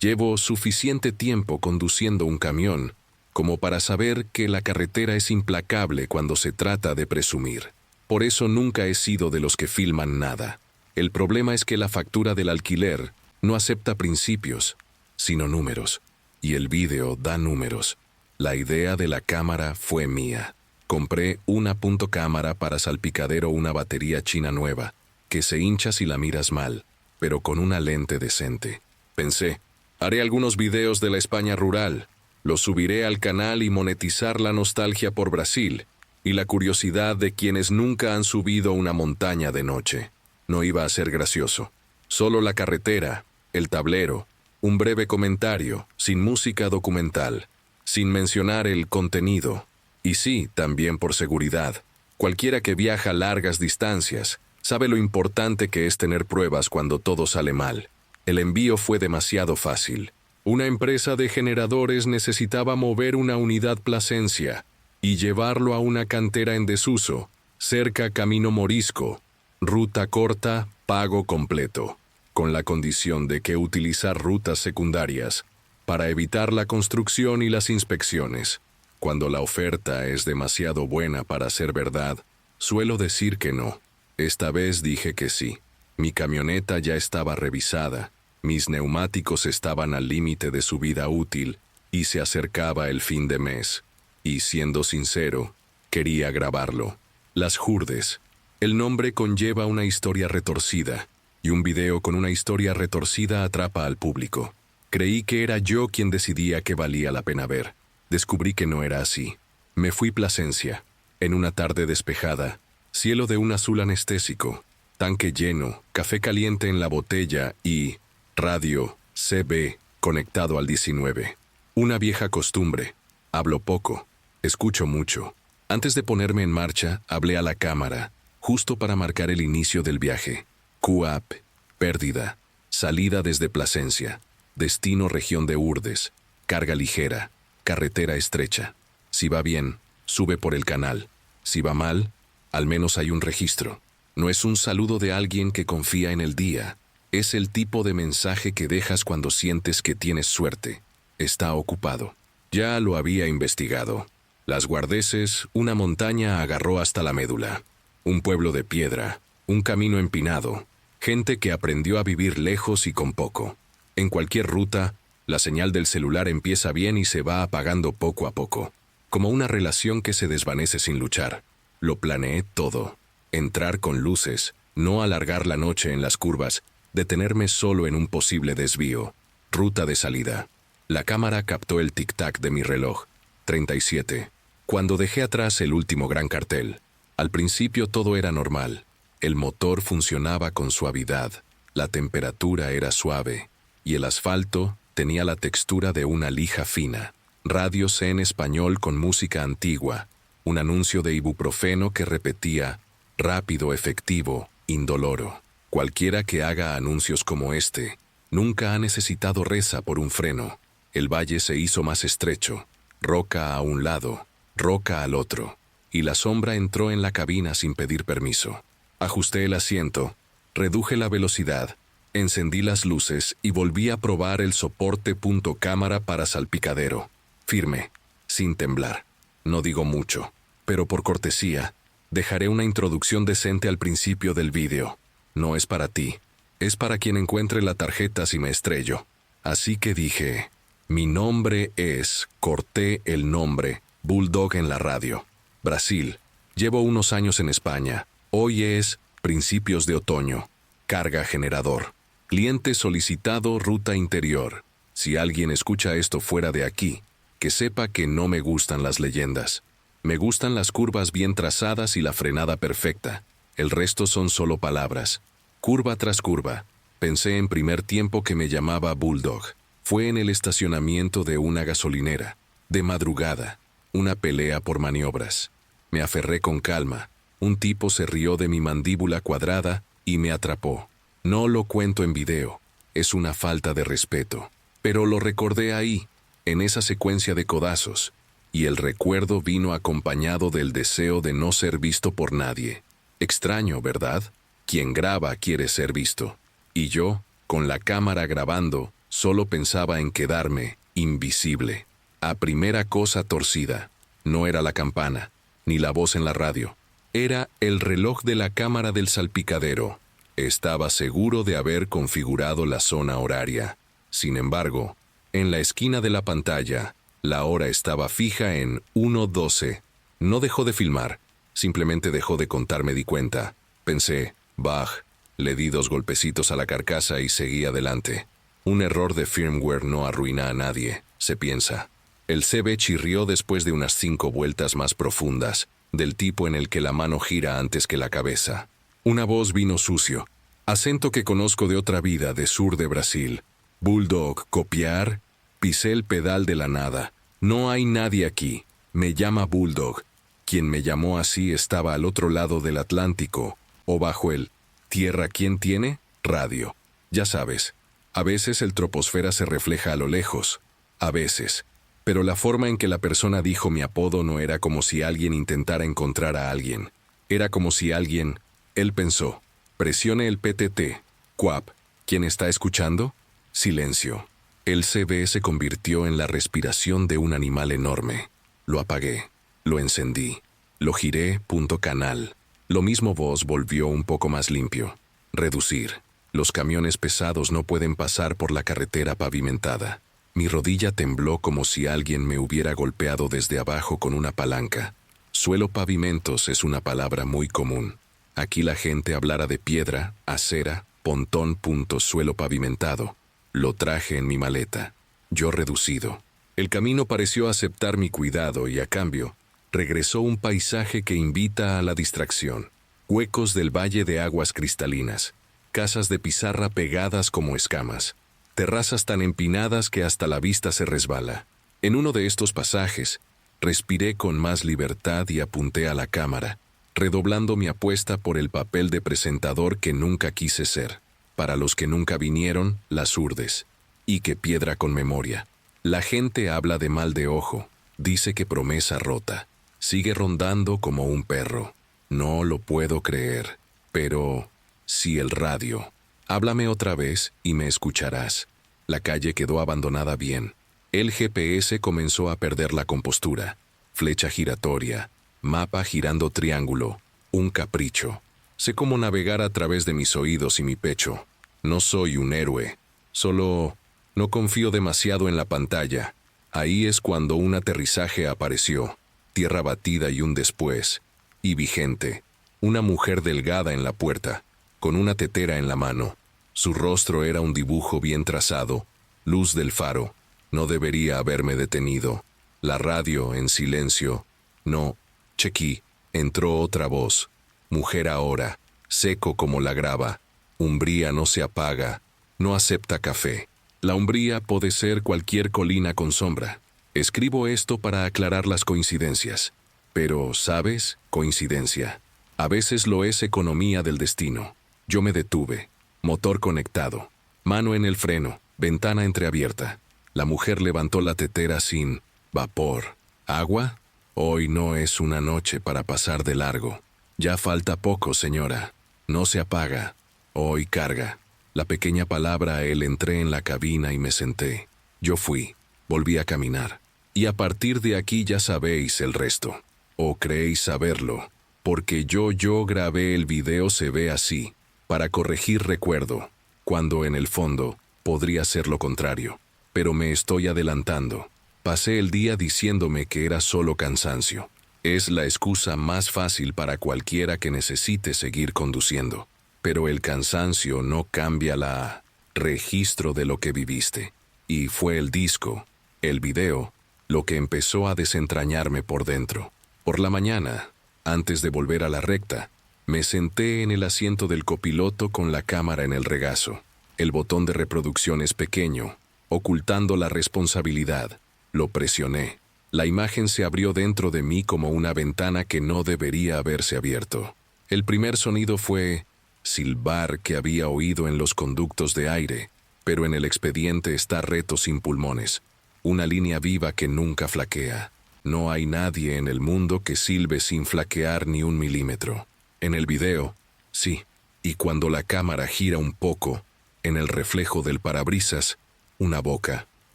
A: Llevo suficiente tiempo conduciendo un camión como para saber que la carretera es implacable cuando se trata de presumir. Por eso nunca he sido de los que filman nada. El problema es que la factura del alquiler no acepta principios, sino números. Y el vídeo da números. La idea de la cámara fue mía. Compré una cámara para salpicadero, una batería china nueva, que se hincha si la miras mal, pero con una lente decente. Pensé, haré algunos videos de la España rural, los subiré al canal y monetizar la nostalgia por Brasil y la curiosidad de quienes nunca han subido una montaña de noche. No iba a ser gracioso. Solo la carretera, el tablero, un breve comentario, sin música documental, sin mencionar el contenido. Y sí, también por seguridad. Cualquiera que viaja largas distancias sabe lo importante que es tener pruebas cuando todo sale mal. El envío fue demasiado fácil. Una empresa de generadores necesitaba mover una unidad Plasencia y llevarlo a una cantera en desuso, cerca Camino Morisco, ruta corta, pago completo, con la condición de que utilizar rutas secundarias para evitar la construcción y las inspecciones. Cuando la oferta es demasiado buena para ser verdad, suelo decir que no. Esta vez dije que sí. Mi camioneta ya estaba revisada. Mis neumáticos estaban al límite de su vida útil y se acercaba el fin de mes. Y siendo sincero, quería grabarlo. Las Hurdes. El nombre conlleva una historia retorcida, y un video con una historia retorcida atrapa al público. Creí que era yo quien decidía que valía la pena ver. Descubrí que no era así. Me fui Plasencia, en una tarde despejada, cielo de un azul anestésico, tanque lleno, café caliente en la botella y radio CB conectado al 19. Una vieja costumbre. Hablo poco, escucho mucho. Antes de ponerme en marcha, hablé a la cámara, justo para marcar el inicio del viaje. QAP, pérdida, salida desde Plasencia, destino región de Hurdes, carga ligera, carretera estrecha. Si va bien, sube por el canal. Si va mal, al menos hay un registro. No es un saludo de alguien que confía en el día. Es el tipo de mensaje que dejas cuando sientes que tienes suerte. Está ocupado. Ya lo había investigado. Las Guardeses, una montaña agarró hasta la médula. Un pueblo de piedra, un camino empinado, gente que aprendió a vivir lejos y con poco. En cualquier ruta, la señal del celular empieza bien y se va apagando poco a poco, como una relación que se desvanece sin luchar. Lo planeé todo. Entrar con luces, no alargar la noche en las curvas, detenerme solo en un posible desvío. Ruta de salida. La cámara captó el tic-tac de mi reloj. 37. Cuando dejé atrás el último gran cartel. Al principio todo era normal. El motor funcionaba con suavidad, la temperatura era suave, y el asfalto tenía la textura de una lija fina. Radios en español con música antigua, un anuncio de ibuprofeno que repetía, rápido, efectivo, indoloro. Cualquiera que haga anuncios como este, nunca ha necesitado reza por un freno. El valle se hizo más estrecho, roca a un lado, roca al otro, y la sombra entró en la cabina sin pedir permiso. Ajusté el asiento, reduje la velocidad, encendí las luces y volví a probar el soporte cámara para salpicadero. Firme, sin temblar. No digo mucho, pero por cortesía, dejaré una introducción decente al principio del vídeo. No es para ti, es para quien encuentre la tarjeta si me estrello. Así que dije, mi nombre es, corté el nombre, Bulldog en la radio. Brasil, llevo unos años en España. Hoy es principios de otoño. Carga generador. Cliente solicitado, ruta interior. Si alguien escucha esto fuera de aquí, que sepa que no me gustan las leyendas. Me gustan las curvas bien trazadas y la frenada perfecta. El resto son solo palabras. Curva tras curva. Pensé en primer tiempo que me llamaba Bulldog. Fue en el estacionamiento de una gasolinera. De madrugada. Una pelea por maniobras. Me aferré con calma. Un tipo se rió de mi mandíbula cuadrada y me atrapó. No lo cuento en video. Es una falta de respeto. Pero lo recordé ahí, en esa secuencia de codazos, y el recuerdo vino acompañado del deseo de no ser visto por nadie. Extraño, ¿verdad? Quien graba quiere ser visto. Y yo, con la cámara grabando, solo pensaba en quedarme invisible. A primera cosa torcida. No era la campana, ni la voz en la radio. Era el reloj de la cámara del salpicadero. Estaba seguro de haber configurado la zona horaria. Sin embargo, en la esquina de la pantalla, la hora estaba fija en 1:12. No dejó de filmar, simplemente dejó de contar, me di cuenta. Pensé, bah, le di 2 golpecitos a la carcasa y seguí adelante. Un error de firmware no arruina a nadie, se piensa. El CB chirrió después de unas 5 vueltas más profundas, del tipo en el que la mano gira antes que la cabeza. Una voz vino sucio, acento que conozco de otra vida de sur de Brasil. Bulldog, copiar. Pisé el pedal de la nada. No hay nadie aquí. Me llama Bulldog. Quien me llamó así estaba al otro lado del Atlántico, o bajo el ¿tierra quién tiene? Radio. Ya sabes, a veces el troposfera se refleja a lo lejos. A veces. Pero la forma en que la persona dijo mi apodo no era como si alguien intentara encontrar a alguien. Era como si alguien... Él pensó. Presione el PTT. Quap. ¿Quién está escuchando? Silencio. El CB se convirtió en la respiración de un animal enorme. Lo apagué. Lo encendí. Lo giré, canal. Lo mismo voz volvió un poco más limpio. Reducir. Los camiones pesados no pueden pasar por la carretera pavimentada. Mi rodilla tembló como si alguien me hubiera golpeado desde abajo con una palanca. Suelo pavimentos es una palabra muy común. Aquí la gente hablara de piedra, acera, pontón, suelo pavimentado. Lo traje en mi maleta. Yo reducido. El camino pareció aceptar mi cuidado y, a cambio, regresó un paisaje que invita a la distracción. Huecos del valle de aguas cristalinas. Casas de pizarra pegadas como escamas. Terrazas tan empinadas que hasta la vista se resbala. En uno de estos pasajes, respiré con más libertad y apunté a la cámara, redoblando mi apuesta por el papel de presentador que nunca quise ser. Para los que nunca vinieron, las urdes. Y qué piedra con memoria. La gente habla de mal de ojo, dice que promesa rota. Sigue rondando como un perro. No lo puedo creer. Pero, si el radio. Háblame otra vez y me escucharás. La calle quedó abandonada bien. El GPS comenzó a perder la compostura. Flecha giratoria, mapa girando triángulo, un capricho. Sé cómo navegar a través de mis oídos y mi pecho. No soy un héroe, solo no confío demasiado en la pantalla. Ahí es cuando un aterrizaje apareció, tierra batida y un después, y vigente. Una mujer delgada en la puerta, con una tetera en la mano. Su rostro era un dibujo bien trazado, luz del faro. No debería haberme detenido. La radio en silencio. No, chequí. Entró otra voz. Mujer ahora, seco como la grava. Umbría no se apaga, no acepta café. La umbría puede ser cualquier colina con sombra. Escribo esto para aclarar las coincidencias. Pero, ¿sabes? Coincidencia. A veces lo es economía del destino. Yo me detuve. Motor conectado. Mano en el freno, ventana entreabierta. La mujer levantó la tetera sin vapor. ¿Agua? Hoy no es una noche para pasar de largo. Ya falta poco, señora. No se apaga. Hoy carga. La pequeña palabra a él entré en la cabina y me senté. Yo fui. Volví a caminar. Y a partir de aquí ya sabéis el resto. O creéis saberlo. Porque yo grabé el video se ve así. Para corregir recuerdo. Cuando en el fondo podría ser lo contrario. Pero me estoy adelantando. Pasé el día diciéndome que era solo cansancio. Es la excusa más fácil para cualquiera que necesite seguir conduciendo. Pero el cansancio no cambia la registro de lo que viviste. Y fue el disco, el video, lo que empezó a desentrañarme por dentro. Por la mañana, antes de volver a la recta, me senté en el asiento del copiloto con la cámara en el regazo. El botón de reproducción es pequeño, ocultando la responsabilidad. Lo presioné. La imagen se abrió dentro de mí como una ventana que no debería haberse abierto. El primer sonido fue silbar que había oído en los conductos de aire, pero en el expediente está reto sin pulmones. una línea viva que nunca flaquea. No hay nadie en el mundo que silbe sin flaquear ni un milímetro. En el video, sí, y cuando la cámara gira un poco, en el reflejo del parabrisas, una boca.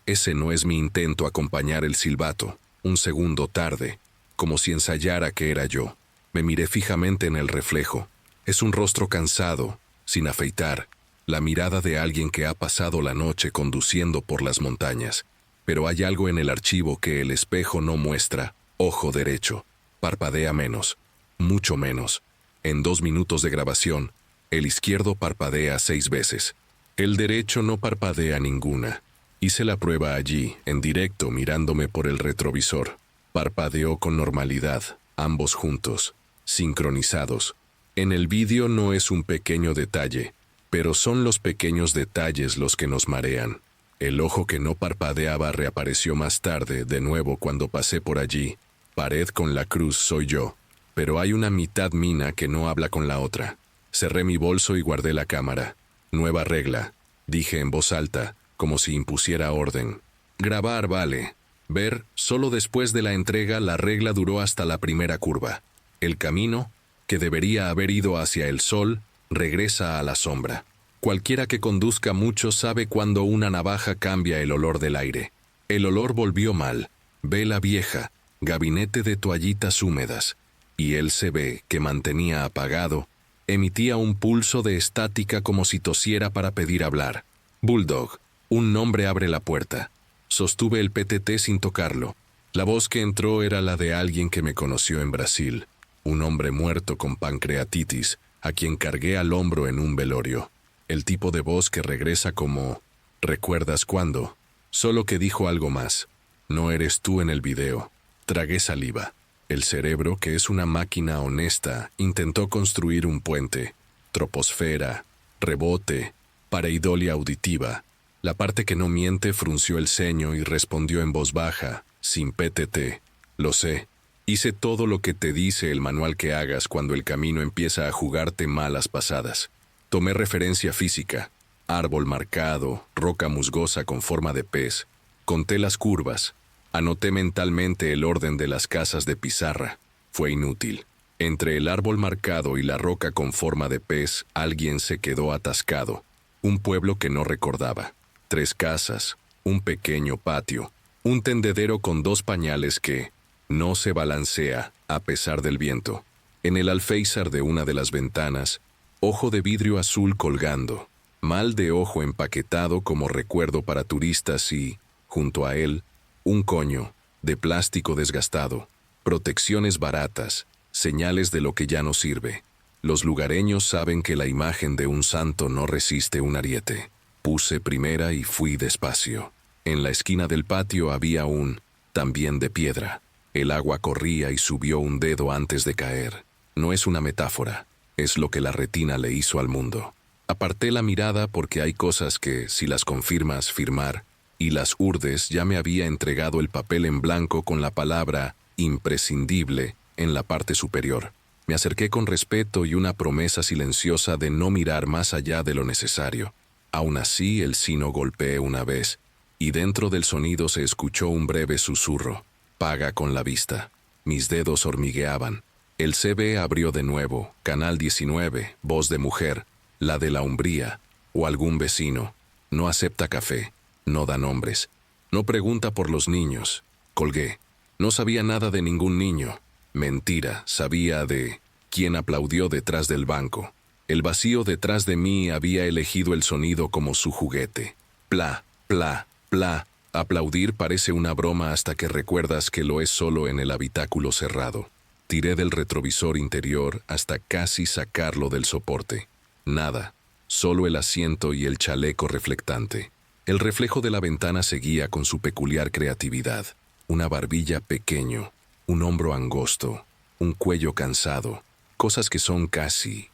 A: Ese no es mi intento acompañar el silbato. Un segundo tarde, como si ensayara que era yo. Me miré fijamente en el reflejo. Es un rostro cansado, sin afeitar, la mirada de alguien que ha pasado la noche conduciendo por las montañas. Pero hay algo en el archivo que el espejo no muestra. Ojo derecho. Parpadea menos. Mucho menos. En 2 minutos de grabación, el izquierdo parpadea 6 veces. El derecho no parpadea ninguna. Hice la prueba allí, en directo, mirándome por el retrovisor. Parpadeó con normalidad, ambos juntos, sincronizados. En el vídeo no es un pequeño detalle, pero son los pequeños detalles los que nos marean. El ojo que no parpadeaba reapareció más tarde, de nuevo cuando pasé por allí. Pared con la cruz soy yo, pero hay una mitad mina que no habla con la otra. Cerré mi bolso y guardé la cámara. Nueva regla, dije en voz alta, como si impusiera orden. Grabar vale. Ver, solo después de la entrega la regla duró hasta la primera curva. El camino, que debería haber ido hacia el sol, regresa a la sombra. Cualquiera que conduzca mucho sabe cuando una navaja cambia el olor del aire. El olor volvió mal. Vela vieja, gabinete de toallitas húmedas. Y él se ve que mantenía apagado. Emitía un pulso de estática como si tosiera para pedir hablar. Bulldog. Un nombre abre la puerta. Sostuve el PTT sin tocarlo. La voz que entró era la de alguien que me conoció en Brasil. Un hombre muerto con pancreatitis, a quien cargué al hombro en un velorio. El tipo de voz que regresa como ¿recuerdas cuándo? Solo que dijo algo más. No eres tú en el video. Tragué saliva. El cerebro, que es una máquina honesta, intentó construir un puente. Troposfera, rebote, pareidolia auditiva. La parte que no miente frunció el ceño y respondió en voz baja, sin PTT. Lo sé. Hice todo lo que te dice el manual que hagas cuando el camino empieza a jugarte malas pasadas. Tomé referencia física. Árbol marcado, roca musgosa con forma de pez. Conté las curvas. Anoté mentalmente el orden de las casas de pizarra. Fue inútil. Entre el árbol marcado y la roca con forma de pez, alguien se quedó atascado. Un pueblo que no recordaba. 3 casas, un pequeño patio, un tendedero con 2 pañales que no se balancea a pesar del viento. En el alféizar de una de las ventanas, ojo de vidrio azul colgando, mal de ojo empaquetado como recuerdo para turistas y, junto a él, un coño, de plástico desgastado, protecciones baratas, señales de lo que ya no sirve. Los lugareños saben que la imagen de un santo no resiste un ariete. Puse primera y fui despacio. En la esquina del patio había también de piedra. El agua corría y subió un dedo antes de caer. No es una metáfora, es lo que la retina le hizo al mundo. Aparté la mirada porque hay cosas que, si las confirmas, firmar, y las urdes ya me había entregado el papel en blanco con la palabra imprescindible en la parte superior. Me acerqué con respeto y una promesa silenciosa de no mirar más allá de lo necesario. Aún así, el sino golpeé una vez, y dentro del sonido se escuchó un breve susurro. Paga con la vista. Mis dedos hormigueaban. El CB abrió de nuevo, canal 19, voz de mujer, la de la Umbría, o algún vecino. No acepta café, no da nombres, no pregunta por los niños. Colgué. No sabía nada de ningún niño. Mentira, sabía de quién aplaudió detrás del banco. El vacío detrás de mí había elegido el sonido como su juguete. Pla, pla, pla. Aplaudir parece una broma hasta que recuerdas que lo es solo en el habitáculo cerrado. Tiré del retrovisor interior hasta casi sacarlo del soporte. Nada, solo el asiento y el chaleco reflectante. El reflejo de la ventana seguía con su peculiar creatividad. Una barbilla pequeño, un hombro angosto, un cuello cansado. Cosas que son casi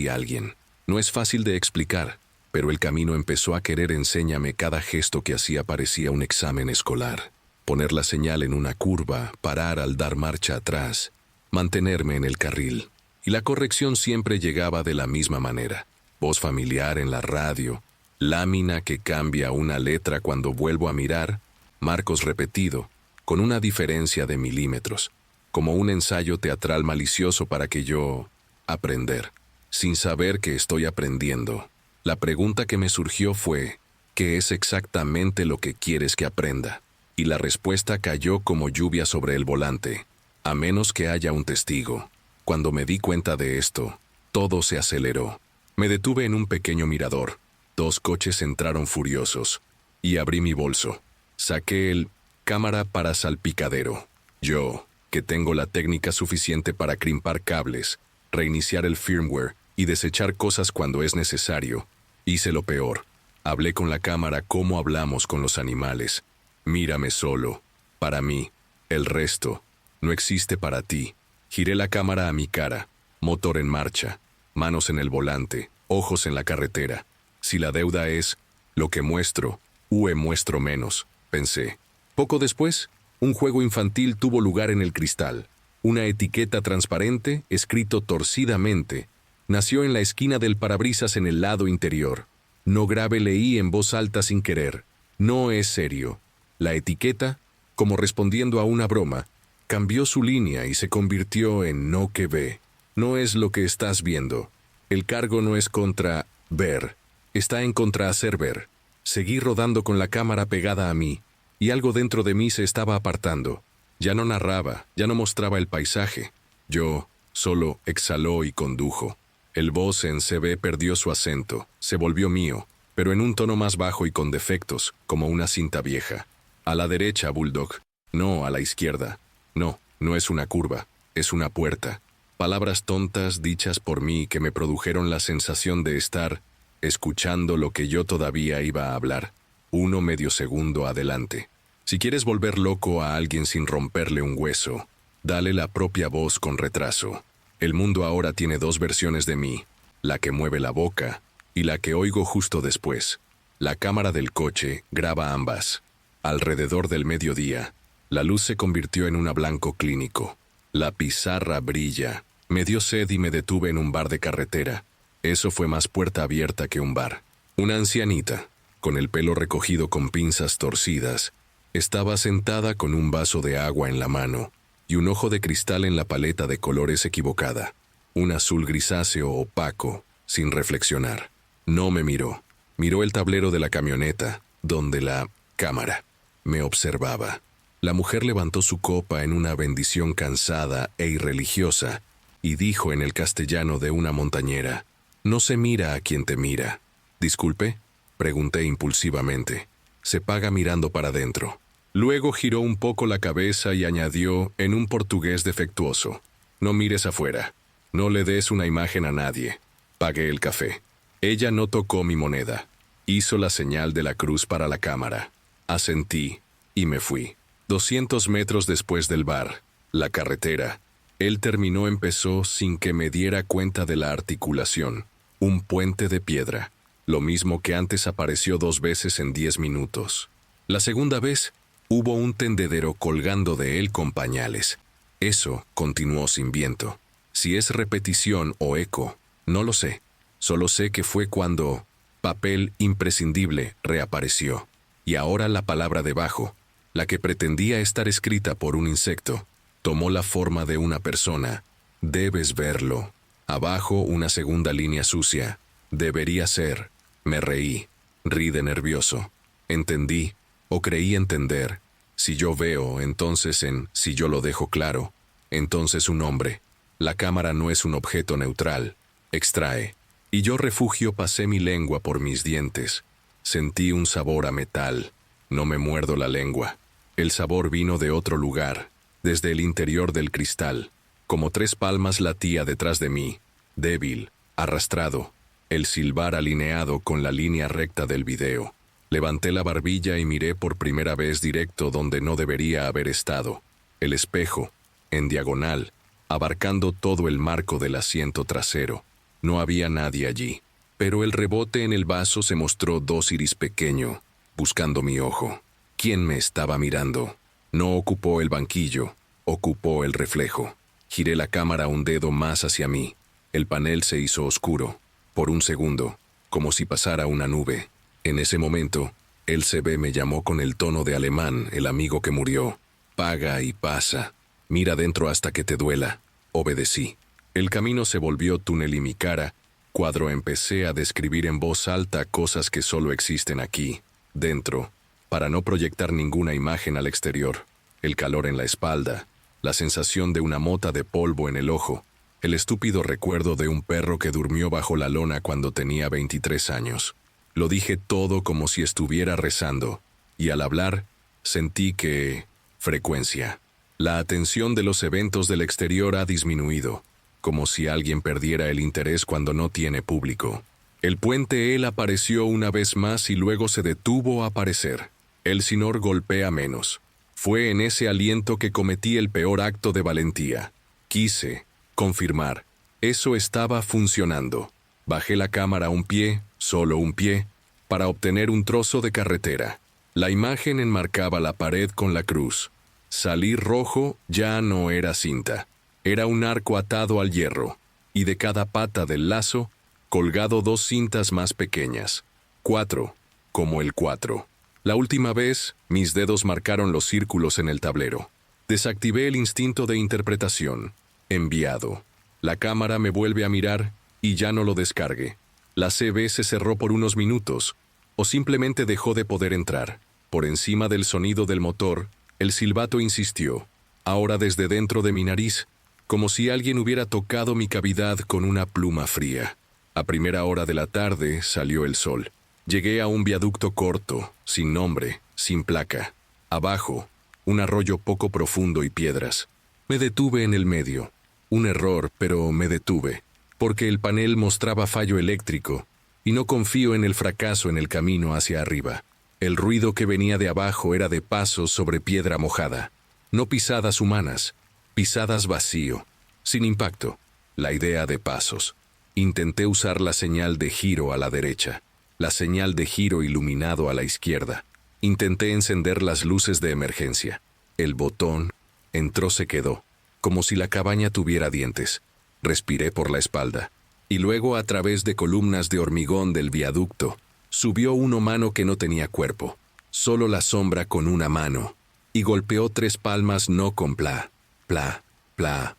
A: alguien. No es fácil de explicar, pero el camino empezó a querer enséñame cada gesto que hacía parecía un examen escolar. Poner la señal en una curva, parar al dar marcha atrás, mantenerme en el carril. Y la corrección siempre llegaba de la misma manera. Voz familiar en la radio, lámina que cambia una letra cuando vuelvo a mirar, marcos repetido, con una diferencia de milímetros, como un ensayo teatral malicioso para que yo aprender, sin saber que estoy aprendiendo. La pregunta que me surgió fue, ¿qué es exactamente lo que quieres que aprenda? Y la respuesta cayó como lluvia sobre el volante, a menos que haya un testigo. Cuando me di cuenta de esto, todo se aceleró. Me detuve en un pequeño mirador. 2 coches entraron furiosos, y abrí mi bolso. Saqué el cámara para salpicadero. Yo, que tengo la técnica suficiente para crimpar cables, reiniciar el firmware y desechar cosas cuando es necesario, hice lo peor. Hablé con la cámara como hablamos con los animales. Mírame solo. Para mí, el resto no existe para ti. Giré la cámara a mi cara, motor en marcha, manos en el volante, ojos en la carretera. Si la deuda es lo que muestro, muestro menos, pensé. Poco después, un juego infantil tuvo lugar en el cristal. Una etiqueta transparente, escrito torcidamente, nació en la esquina del parabrisas en el lado interior. No grave leí en voz alta sin querer. No es serio. La etiqueta, como respondiendo a una broma, cambió su línea y se convirtió en no que ve. No es lo que estás viendo. El cargo no es contra ver. Está en contra hacer ver. Seguí rodando con la cámara pegada a mí, y algo dentro de mí se estaba apartando. Ya no narraba, ya no mostraba el paisaje. Yo solo exhaló y condujo. El voz en CB perdió su acento, se volvió mío, pero en un tono más bajo y con defectos, como una cinta vieja. A la derecha, Bulldog. No, a la izquierda. No, no es una curva, es una puerta. Palabras tontas dichas por mí que me produjeron la sensación de estar escuchando lo que yo todavía iba a hablar. 1 medio segundo adelante. Si quieres volver loco a alguien sin romperle un hueso, dale la propia voz con retraso. El mundo ahora tiene 2 versiones de mí, la que mueve la boca y la que oigo justo después. La cámara del coche graba ambas. Alrededor del mediodía, la luz se convirtió en un blanco clínico. La pizarra brilla. Me dio sed y me detuve en un bar de carretera. Eso fue más puerta abierta que un bar. Una ancianita, con el pelo recogido con pinzas torcidas, estaba sentada con un vaso de agua en la mano y un ojo de cristal en la paleta de colores equivocada. Un azul grisáceo opaco, sin reflexionar. No me miró. Miró el tablero de la camioneta, donde la cámara me observaba. La mujer levantó su copa en una bendición cansada e irreligiosa y dijo en el castellano de una montañera: «No se mira a quien te mira». «¿Disculpe?», pregunté impulsivamente. «Se paga mirando para adentro». Luego giró un poco la cabeza y añadió en un portugués defectuoso: «No mires afuera. No le des una imagen a nadie». Pagué el café. Ella no tocó mi moneda. Hizo la señal de la cruz para la cámara. Asentí y me fui. 200 metros después del bar, la carretera. Él empezó sin que me diera cuenta de la articulación. Un puente de piedra. Lo mismo que antes apareció 2 veces en 10 minutos. La segunda vez, hubo un tendedero colgando de él con pañales. Eso continuó sin viento. Si es repetición o eco, no lo sé. Solo sé que fue cuando papel imprescindible reapareció. Y ahora la palabra debajo, la que pretendía estar escrita por un insecto, tomó la forma de una persona. Debes verlo. Abajo una segunda línea sucia. Debería ser. Me reí. Rí de nervioso. Entendí, o creí entender. Si yo veo, entonces si yo lo dejo claro, entonces un hombre. La cámara no es un objeto neutral. Extrae. Y yo refugio pasé mi lengua por mis dientes. Sentí un sabor a metal. No me muerdo la lengua. El sabor vino de otro lugar, desde el interior del cristal. Como 3 palmas latía detrás de mí, débil, arrastrado, el silbar alineado con la línea recta del video. Levanté la barbilla y miré por primera vez directo donde no debería haber estado. El espejo, en diagonal, abarcando todo el marco del asiento trasero. No había nadie allí, pero el rebote en el vaso se mostró dócil y pequeño, buscando mi ojo. ¿Quién me estaba mirando? No ocupó el banquillo, ocupó el reflejo. Giré la cámara un dedo más hacia mí. El panel se hizo oscuro. Por un segundo, como si pasara una nube. En ese momento, El CB me llamó con el tono de alemán, el amigo que murió. Paga y pasa. Mira dentro hasta que te duela. Obedecí. El camino se volvió túnel y mi cara, cuando empecé a describir en voz alta cosas que solo existen aquí, dentro, para no proyectar ninguna imagen al exterior. El calor en la espalda, la sensación de una mota de polvo en el ojo, el estúpido recuerdo de un perro que durmió bajo la lona cuando tenía 23 años. Lo dije todo como si estuviera rezando, y al hablar, sentí que... frecuencia. La atención de los eventos del exterior ha disminuido, como si alguien perdiera el interés cuando no tiene público. El puente él apareció una vez más y luego se detuvo a aparecer. El Sinor golpea menos. Fue en ese aliento que cometí el peor acto de valentía. Quise confirmar. Eso estaba funcionando. Bajé la cámara un pie, solo un pie, para obtener un trozo de carretera. La imagen enmarcaba la pared con la cruz. Salir rojo ya no era cinta. Era un arco atado al hierro, y de cada pata del lazo, colgado 2 cintas más pequeñas. 4, como el 4. La última vez, mis dedos marcaron los círculos en el tablero. Desactivé el instinto de interpretación. Enviado. La cámara me vuelve a mirar, y ya no lo descargue. La CB se cerró por unos minutos, o simplemente dejó de poder entrar. Por encima del sonido del motor, el silbato insistió, ahora desde dentro de mi nariz, como si alguien hubiera tocado mi cavidad con una pluma fría. A primera hora de la tarde salió el sol. Llegué a un viaducto corto, sin nombre, sin placa. Abajo, un arroyo poco profundo y piedras. Me detuve en el medio. Un error, pero me detuve, porque el panel mostraba fallo eléctrico, y no confío en el fracaso en el camino hacia arriba. El ruido que venía de abajo era de pasos sobre piedra mojada. No pisadas humanas, pisadas vacío, sin impacto. La idea de pasos. Intenté usar la señal de giro a la derecha, la señal de giro iluminado a la izquierda. Intenté encender las luces de emergencia. El botón entró, se quedó, como si la cabaña tuviera dientes. Respiré por la espalda. Y luego, a través de columnas de hormigón del viaducto, subió una mano que no tenía cuerpo, solo la sombra con una mano, y golpeó 3 palmas no con pla, pla, pla,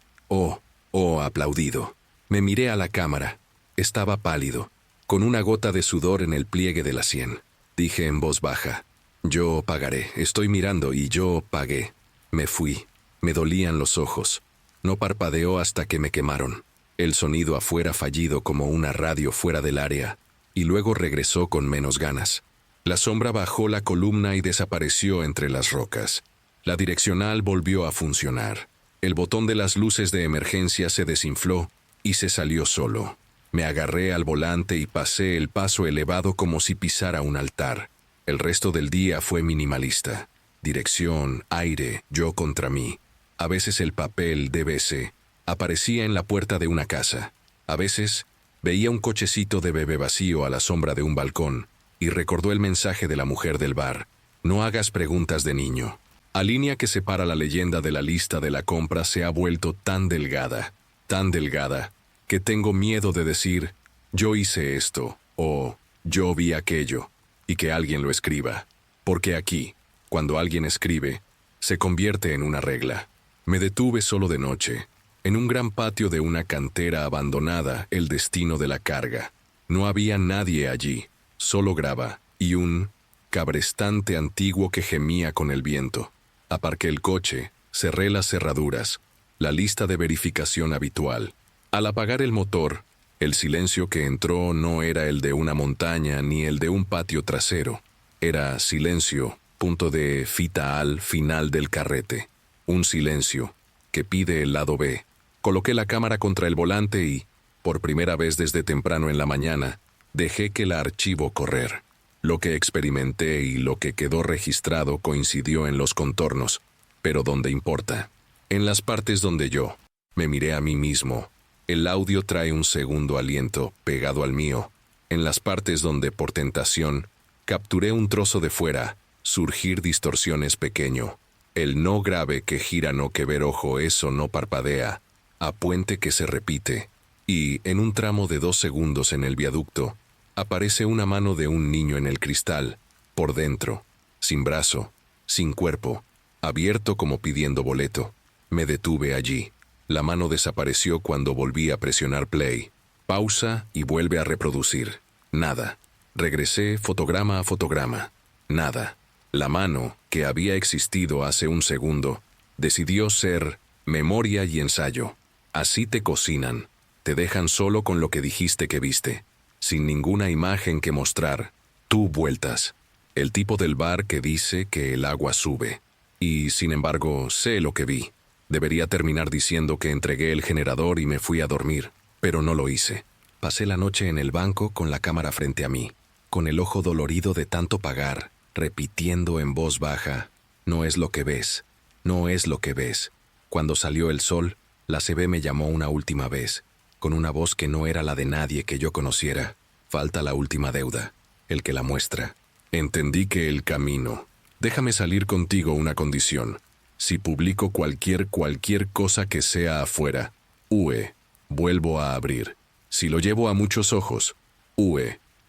A: aplaudido. Me miré a la cámara. Estaba pálido, con una gota de sudor en el pliegue de la sien. Dije en voz baja, yo pagaré, estoy mirando y yo pagué. Me fui, me dolían los ojos. No parpadeó hasta que me quemaron. El sonido afuera fallido como una radio fuera del área, y luego regresó con menos ganas. La sombra bajó la columna y desapareció entre las rocas. La direccional volvió a funcionar. El botón de las luces de emergencia se desinfló y se salió solo. Me agarré al volante y pasé el paso elevado como si pisara un altar. El resto del día fue minimalista. Dirección, aire, yo contra mí. A veces el papel DBC aparecía en la puerta de una casa. A veces veía un cochecito de bebé vacío a la sombra de un balcón y recordó el mensaje de la mujer del bar. No hagas preguntas de niño. La línea que separa la leyenda de la lista de la compra se ha vuelto tan delgada, que tengo miedo de decir, yo hice esto, o yo vi aquello, y que alguien lo escriba. Porque aquí, cuando alguien escribe, se convierte en una regla. Me detuve solo de noche, en un gran patio de una cantera abandonada, el destino de la carga. No había nadie allí, solo grava y un cabrestante antiguo que gemía con el viento. Aparqué el coche, cerré las cerraduras, la lista de verificación habitual. Al apagar el motor, el silencio que entró no era el de una montaña ni el de un patio trasero. Era silencio, punto de fita al final del carrete. Un silencio que pide el lado B. Coloqué la cámara contra el volante y, por primera vez desde temprano en la mañana, dejé que el archivo correr. Lo que experimenté y lo que quedó registrado coincidió en los contornos, pero ¿dónde importa? En las partes donde yo me miré a mí mismo, el audio trae un segundo aliento pegado al mío. En las partes donde, por tentación, capturé un trozo de fuera, surgir distorsiones pequeño. El no grave que gira no que ver ojo eso no parpadea, a puente que se repite, y en un tramo de 2 segundos en el viaducto, aparece una mano de un niño en el cristal, por dentro, sin brazo, sin cuerpo, abierto como pidiendo boleto. Me detuve allí. La mano desapareció cuando volví a presionar play. Pausa y vuelve a reproducir. Nada. Regresé fotograma a fotograma. Nada. La mano, que había existido hace un segundo, decidió ser memoria y ensayo. Así te cocinan. Te dejan solo con lo que dijiste que viste, sin ninguna imagen que mostrar. Tú vueltas. El tipo del bar que dice que el agua sube. Y, sin embargo, sé lo que vi. Debería terminar diciendo que entregué el generador y me fui a dormir, pero no lo hice. Pasé la noche en el banco con la cámara frente a mí, con el ojo dolorido de tanto pagar, repitiendo en voz baja: no es lo que ves, no es lo que ves. Cuando salió el sol, la CB me llamó una última vez, con una voz que no era la de nadie que yo conociera. Falta la última deuda, el que la muestra. Entendí que el camino. Déjame salir contigo una condición. Si publico cualquier cosa que sea afuera, vuelvo a abrir. Si lo llevo a muchos ojos,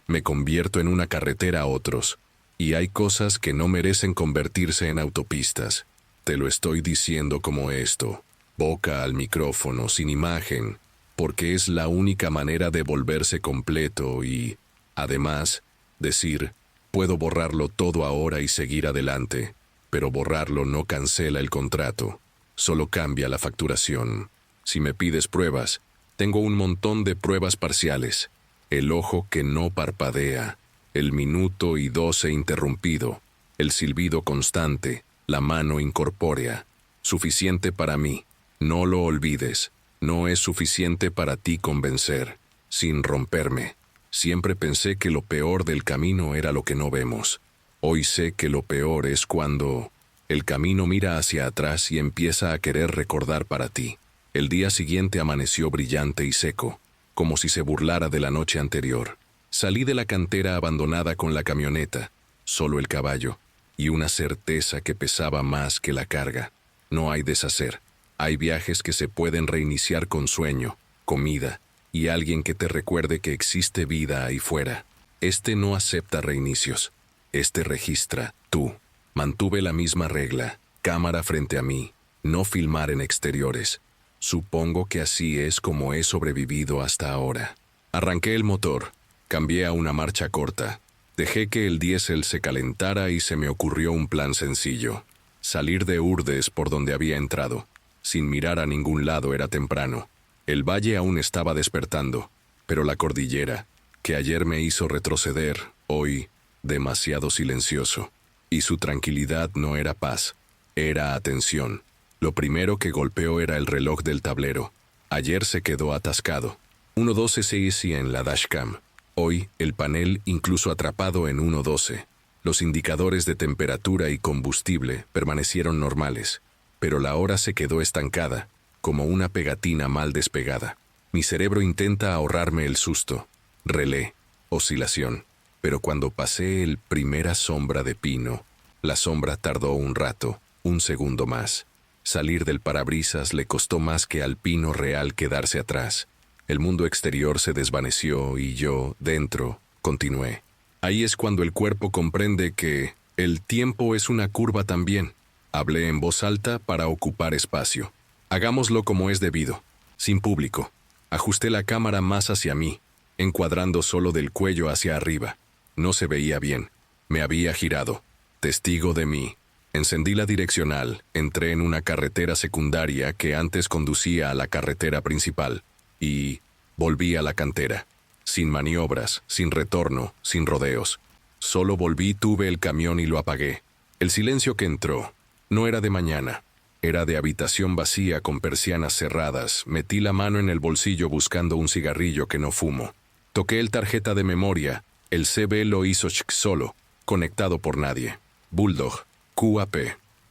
A: me convierto en una carretera a otros. Y hay cosas que no merecen convertirse en autopistas. Te lo estoy diciendo como esto, boca al micrófono, sin imagen, porque es la única manera de volverse completo y, además, decir: puedo borrarlo todo ahora y seguir adelante. Pero borrarlo no cancela el contrato, solo cambia la facturación. Si me pides pruebas, tengo un montón de pruebas parciales. El ojo que no parpadea, el minuto y 12 interrumpido, el silbido constante, la mano incorpórea. Suficiente para mí. No lo olvides. No es suficiente para ti convencer, sin romperme. Siempre pensé que lo peor del camino era lo que no vemos. Hoy sé que lo peor es cuando el camino mira hacia atrás y empieza a querer recordar para ti. El día siguiente amaneció brillante y seco, como si se burlara de la noche anterior. Salí de la cantera abandonada con la camioneta, solo el caballo, y una certeza que pesaba más que la carga. No hay deshacer. Hay viajes que se pueden reiniciar con sueño, comida, y alguien que te recuerde que existe vida ahí fuera. Este no acepta reinicios. Este registra, tú. Mantuve la misma regla, cámara frente a mí, no filmar en exteriores. Supongo que así es como he sobrevivido hasta ahora. Arranqué el motor, cambié a una marcha corta, dejé que el diésel se calentara y se me ocurrió un plan sencillo. Salir de Urdes por donde había entrado. Sin mirar a ningún lado, era temprano. El valle aún estaba despertando, pero la cordillera, que ayer me hizo retroceder, hoy demasiado silencioso. Y su tranquilidad no era paz, era atención. Lo primero que golpeó era el reloj del tablero. Ayer se quedó atascado. 1:12 se decía en la dashcam. Hoy, el panel incluso atrapado en 1:12. Los indicadores de temperatura y combustible permanecieron normales, pero la hora se quedó estancada, como una pegatina mal despegada. Mi cerebro intenta ahorrarme el susto. Relé, oscilación. Pero cuando pasé el primera sombra de pino, la sombra tardó un rato, un segundo más. Salir del parabrisas le costó más que al pino real quedarse atrás. El mundo exterior se desvaneció y yo, dentro, continué. Ahí es cuando el cuerpo comprende que el tiempo es una curva también. Hablé en voz alta para ocupar espacio. Hagámoslo como es debido, sin público. Ajusté la cámara más hacia mí, encuadrando solo del cuello hacia arriba. No se veía bien. Me había girado. Testigo de mí. Encendí la direccional, entré en una carretera secundaria que antes conducía a la carretera principal. Y volví a la cantera. Sin maniobras, sin retorno, sin rodeos. Solo volví, tuve el camión y lo apagué. El silencio que entró no era de mañana. Era de habitación vacía con persianas cerradas. Metí la mano en el bolsillo buscando un cigarrillo que no fumo. Toqué el tarjeta de memoria. El CB lo hizo solo, conectado por nadie. Bulldog, QAP.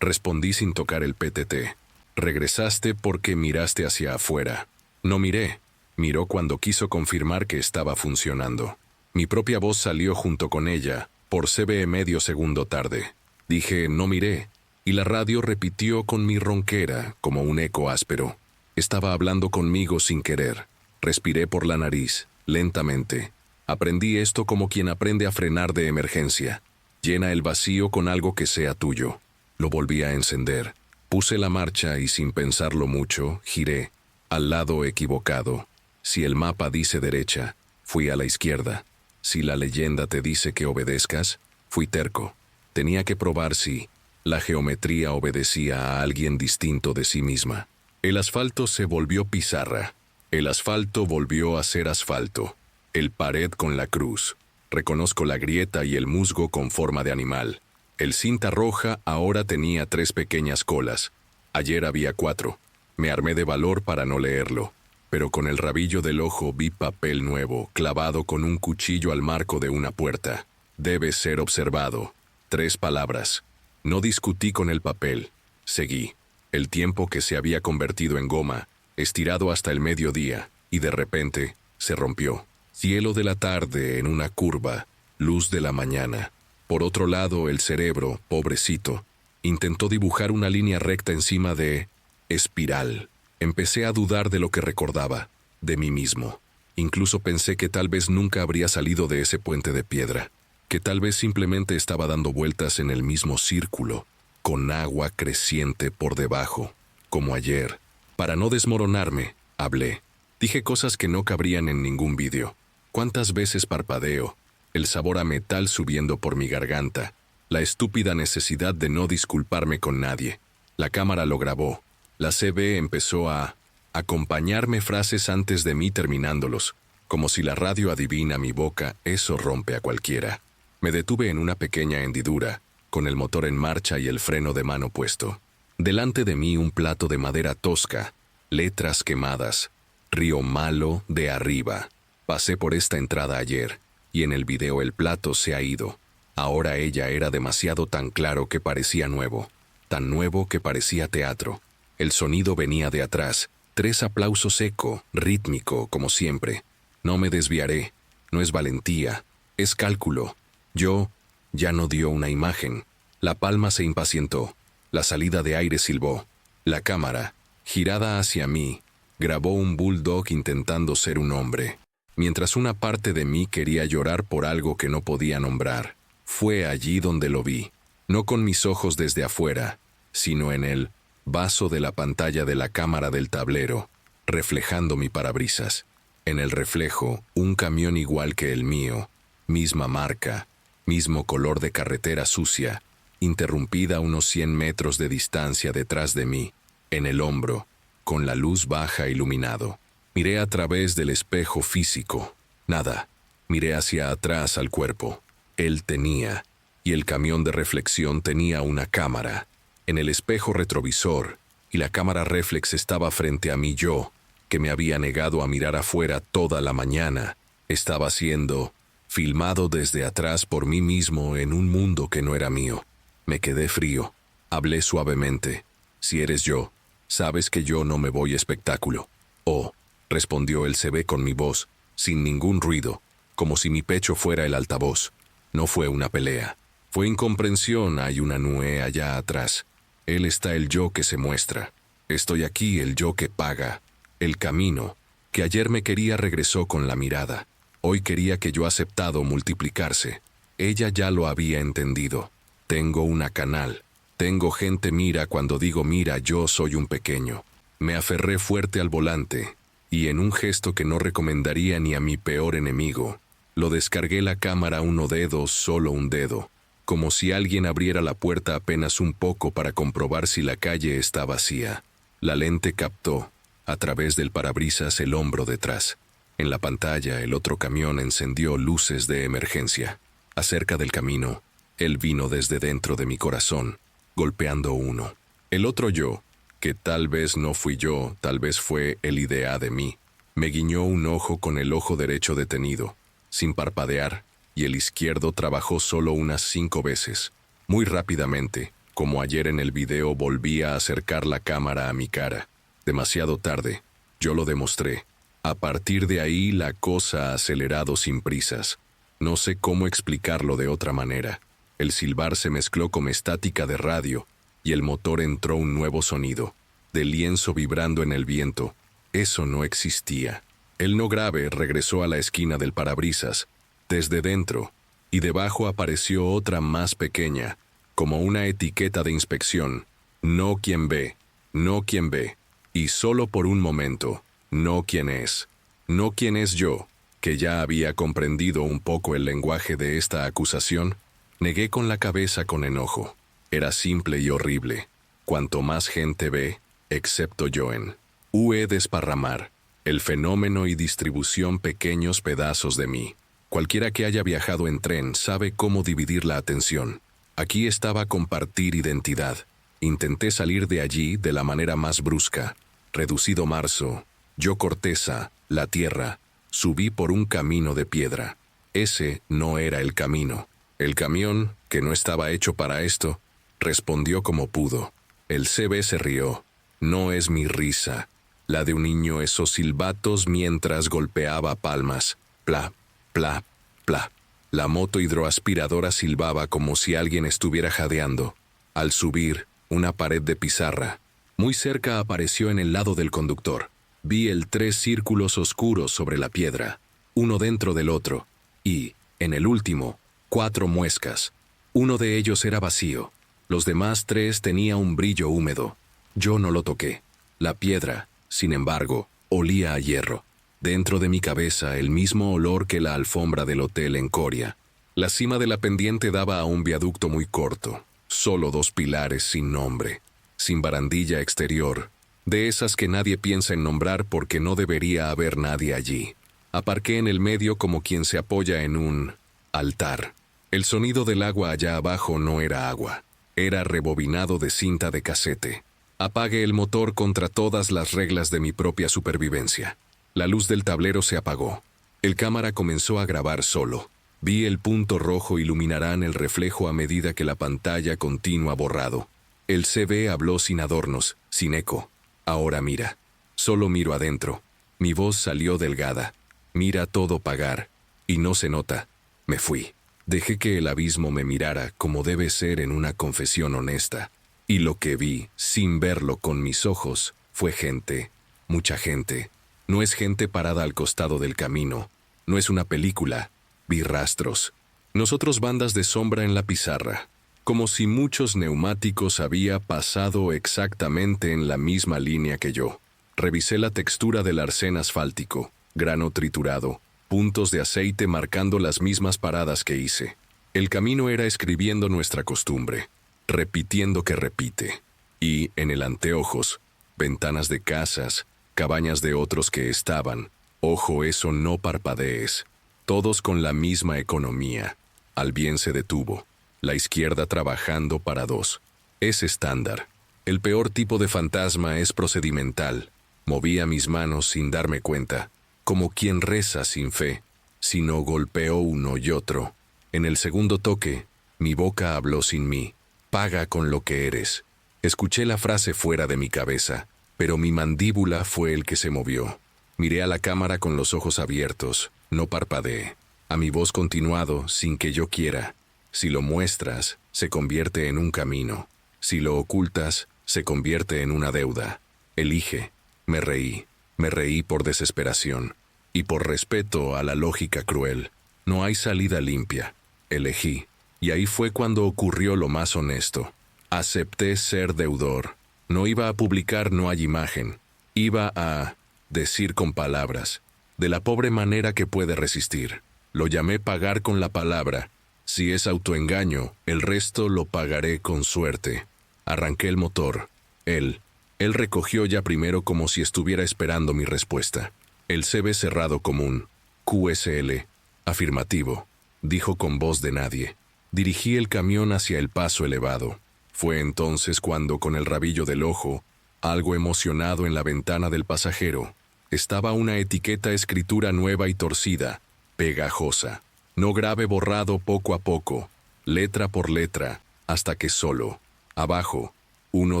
A: Respondí sin tocar el PTT. Regresaste porque miraste hacia afuera. No miré. Miró cuando quiso confirmar que estaba funcionando. Mi propia voz salió junto con ella, por CB medio segundo tarde. Dije, no miré, y la radio repitió con mi ronquera, como un eco áspero. Estaba hablando conmigo sin querer. Respiré por la nariz, lentamente. Aprendí esto como quien aprende a frenar de emergencia. Llena el vacío con algo que sea tuyo. Lo volví a encender. Puse la marcha y sin pensarlo mucho, giré. Al lado equivocado. Si el mapa dice derecha, fui a la izquierda. Si la leyenda te dice que obedezcas, fui terco. Tenía que probar si la geometría obedecía a alguien distinto de sí misma. El asfalto se volvió pizarra. El asfalto volvió a ser asfalto. El pared con la cruz. Reconozco la grieta y el musgo con forma de animal. El cinta roja ahora tenía 3 pequeñas colas. Ayer había 4. Me armé de valor para no leerlo. Pero con el rabillo del ojo vi papel nuevo, clavado con un cuchillo al marco de una puerta. Debe ser observado. 3 palabras. No discutí con el papel. Seguí. El tiempo que se había convertido en goma, estirado hasta el mediodía, y de repente se rompió. Cielo de la tarde en una curva, luz de la mañana. Por otro lado, el cerebro, pobrecito, intentó dibujar una línea recta encima de espiral. Empecé a dudar de lo que recordaba, de mí mismo. Incluso pensé que tal vez nunca habría salido de ese puente de piedra, que tal vez simplemente estaba dando vueltas en el mismo círculo, con agua creciente por debajo, como ayer. Para no desmoronarme, hablé. Dije cosas que no cabrían en ningún vídeo. ¿Cuántas veces parpadeo? El sabor a metal subiendo por mi garganta. La estúpida necesidad de no disculparme con nadie. La cámara lo grabó. La CB empezó a acompañarme frases antes de mí terminándolos. Como si la radio adivina mi boca, eso rompe a cualquiera. Me detuve en una pequeña hendidura, con el motor en marcha y el freno de mano puesto. Delante de mí un plato de madera tosca, letras quemadas, Río Malo de arriba. Pasé por esta entrada ayer, y en el video el plato se ha ido. Ahora ella era demasiado tan claro que parecía nuevo, tan nuevo que parecía teatro. El sonido venía de atrás, 3 aplausos eco, rítmico, como siempre. No me desviaré, no es valentía, es cálculo. Yo ya no dio una imagen. La palma se impacientó, la salida de aire silbó. La cámara, girada hacia mí, grabó un bulldog intentando ser un hombre. Mientras una parte de mí quería llorar por algo que no podía nombrar. Fue allí donde lo vi, no con mis ojos desde afuera, sino en el vaso de la pantalla de la cámara del tablero, reflejando mi parabrisas. En el reflejo, un camión igual que el mío, misma marca, mismo color de carretera sucia, interrumpida a unos 100 metros de distancia detrás de mí, en el hombro, con la luz baja iluminado. Miré a través del espejo físico. Nada. Miré hacia atrás al cuerpo. Él tenía, y el camión de reflexión tenía una cámara. En el espejo retrovisor, y la cámara reflex estaba frente a mí yo, que me había negado a mirar afuera toda la mañana, estaba siendo filmado desde atrás por mí mismo en un mundo que no era mío. Me quedé frío. Hablé suavemente. Si eres yo, sabes que yo no me voy espectáculo. Oh, respondió el CB con mi voz, sin ningún ruido, como si mi pecho fuera el altavoz. No fue una pelea. Fue incomprensión, hay una nube allá atrás. Él está el yo que se muestra. Estoy aquí, el yo que paga. El camino, que ayer me quería regresó con la mirada. Hoy quería que yo aceptado multiplicarse. Ella ya lo había entendido. Tengo una canal. Tengo gente mira cuando digo mira yo soy un pequeño. Me aferré fuerte al volante, y en un gesto que no recomendaría ni a mi peor enemigo, lo descargué la cámara uno dedo, solo un dedo, como si alguien abriera la puerta apenas un poco para comprobar si la calle está vacía. La lente captó, a través del parabrisas, el hombro detrás. En la pantalla, el otro camión encendió luces de emergencia. Acerca del camino, él vino desde dentro de mi corazón, golpeando uno. El otro yo, que tal vez no fui yo, tal vez fue el idea de mí, me guiñó un ojo con el ojo derecho detenido, sin parpadear, y el izquierdo trabajó solo unas 5 veces. Muy rápidamente, como ayer en el video, volví a acercar la cámara a mi cara. Demasiado tarde, yo lo demostré. A partir de ahí la cosa ha acelerado sin prisas. No sé cómo explicarlo de otra manera. El silbar se mezcló con estática de radio, y el motor entró un nuevo sonido, de lienzo vibrando en el viento. Eso no existía. El no grave regresó a la esquina del parabrisas. Desde dentro, y debajo apareció otra más pequeña, como una etiqueta de inspección. No quien ve, no quien ve, y solo por un momento, no quién es. No quién es yo, que ya había comprendido un poco el lenguaje de esta acusación, negué con la cabeza con enojo. Era simple y horrible. Cuanto más gente ve, excepto yo en UE desparramar, el fenómeno y distribución pequeños pedazos de mí. Cualquiera que haya viajado en tren sabe cómo dividir la atención. Aquí estaba compartir identidad. Intenté salir de allí de la manera más brusca. Reducido marzo, yo corteza, la tierra, subí por un camino de piedra. Ese no era el camino. El camión, que no estaba hecho para esto, respondió como pudo. El CB se rió. No es mi risa. La de un niño esos silbatos mientras golpeaba palmas. Pla, pla, pla. La moto hidroaspiradora silbaba como si alguien estuviera jadeando. Al subir, una pared de pizarra. Muy cerca apareció en el lado del conductor. Vi el 3 círculos oscuros sobre la piedra, uno dentro del otro, y, en el último, 4 muescas. Uno de ellos era vacío. Los demás 3 tenía un brillo húmedo. Yo no lo toqué. La piedra, sin embargo, olía a hierro. Dentro de mi cabeza el mismo olor que la alfombra del hotel en Coria. La cima de la pendiente daba a un viaducto muy corto. Solo 2 pilares sin nombre, sin barandilla exterior, de esas que nadie piensa en nombrar porque no debería haber nadie allí. Aparqué en el medio como quien se apoya en un altar. El sonido del agua allá abajo no era agua, era rebobinado de cinta de casete. Apagué el motor contra todas las reglas de mi propia supervivencia. La luz del tablero se apagó. El cámara comenzó a grabar solo. Vi el punto rojo iluminarán el reflejo a medida que la pantalla continúa borrado. El CB habló sin adornos, sin eco. Ahora mira. Solo miro adentro. Mi voz salió delgada. Mira todo pagar. Y no se nota. Me fui. Dejé que el abismo me mirara como debe ser en una confesión honesta. Y lo que vi, sin verlo con mis ojos, fue gente. Mucha gente. No es gente parada al costado del camino. No es una película. Vi rastros. Nosotros bandas de sombra en la pizarra. Como si muchos neumáticos había pasado exactamente en la misma línea que yo. Revisé la textura del arcén asfáltico, grano triturado, puntos de aceite marcando las mismas paradas que hice. El camino era escribiendo nuestra costumbre, repitiendo que repite. Y, en el anteojos, ventanas de casas, cabañas de otros que estaban. Ojo, eso no parpadees. Todos con la misma economía. Al bien se detuvo. La izquierda trabajando para 2. Es estándar. El peor tipo de fantasma es procedimental. Movía mis manos sin darme cuenta, como quien reza sin fe, sino golpeó uno y otro. En el segundo toque, mi boca habló sin mí. Paga con lo que eres. Escuché la frase fuera de mi cabeza, pero mi mandíbula fue el que se movió. Miré a la cámara con los ojos abiertos. No parpadeé. A mi voz continuado, sin que yo quiera. Si lo muestras, se convierte en un camino. Si lo ocultas, se convierte en una deuda. Elige. Me reí por desesperación. Y por respeto a la lógica cruel. No hay salida limpia. Elegí. Y ahí fue cuando ocurrió lo más honesto. Acepté ser deudor. No iba a publicar No hay imagen. Iba a decir con palabras. De la pobre manera que puede resistir. Lo llamé pagar con la palabra. Si es autoengaño, el resto lo pagaré con suerte. Arranqué el motor. Él recogió ya primero como si estuviera esperando mi respuesta. El CB cerrado común. QSL. Afirmativo. Dijo con voz de nadie. Dirigí el camión hacia el paso elevado. Fue entonces cuando, con el rabillo del ojo, algo emocionado en la ventana del pasajero, estaba una etiqueta escritura nueva y torcida, pegajosa. No grave borrado poco a poco, letra por letra, hasta que solo, abajo, uno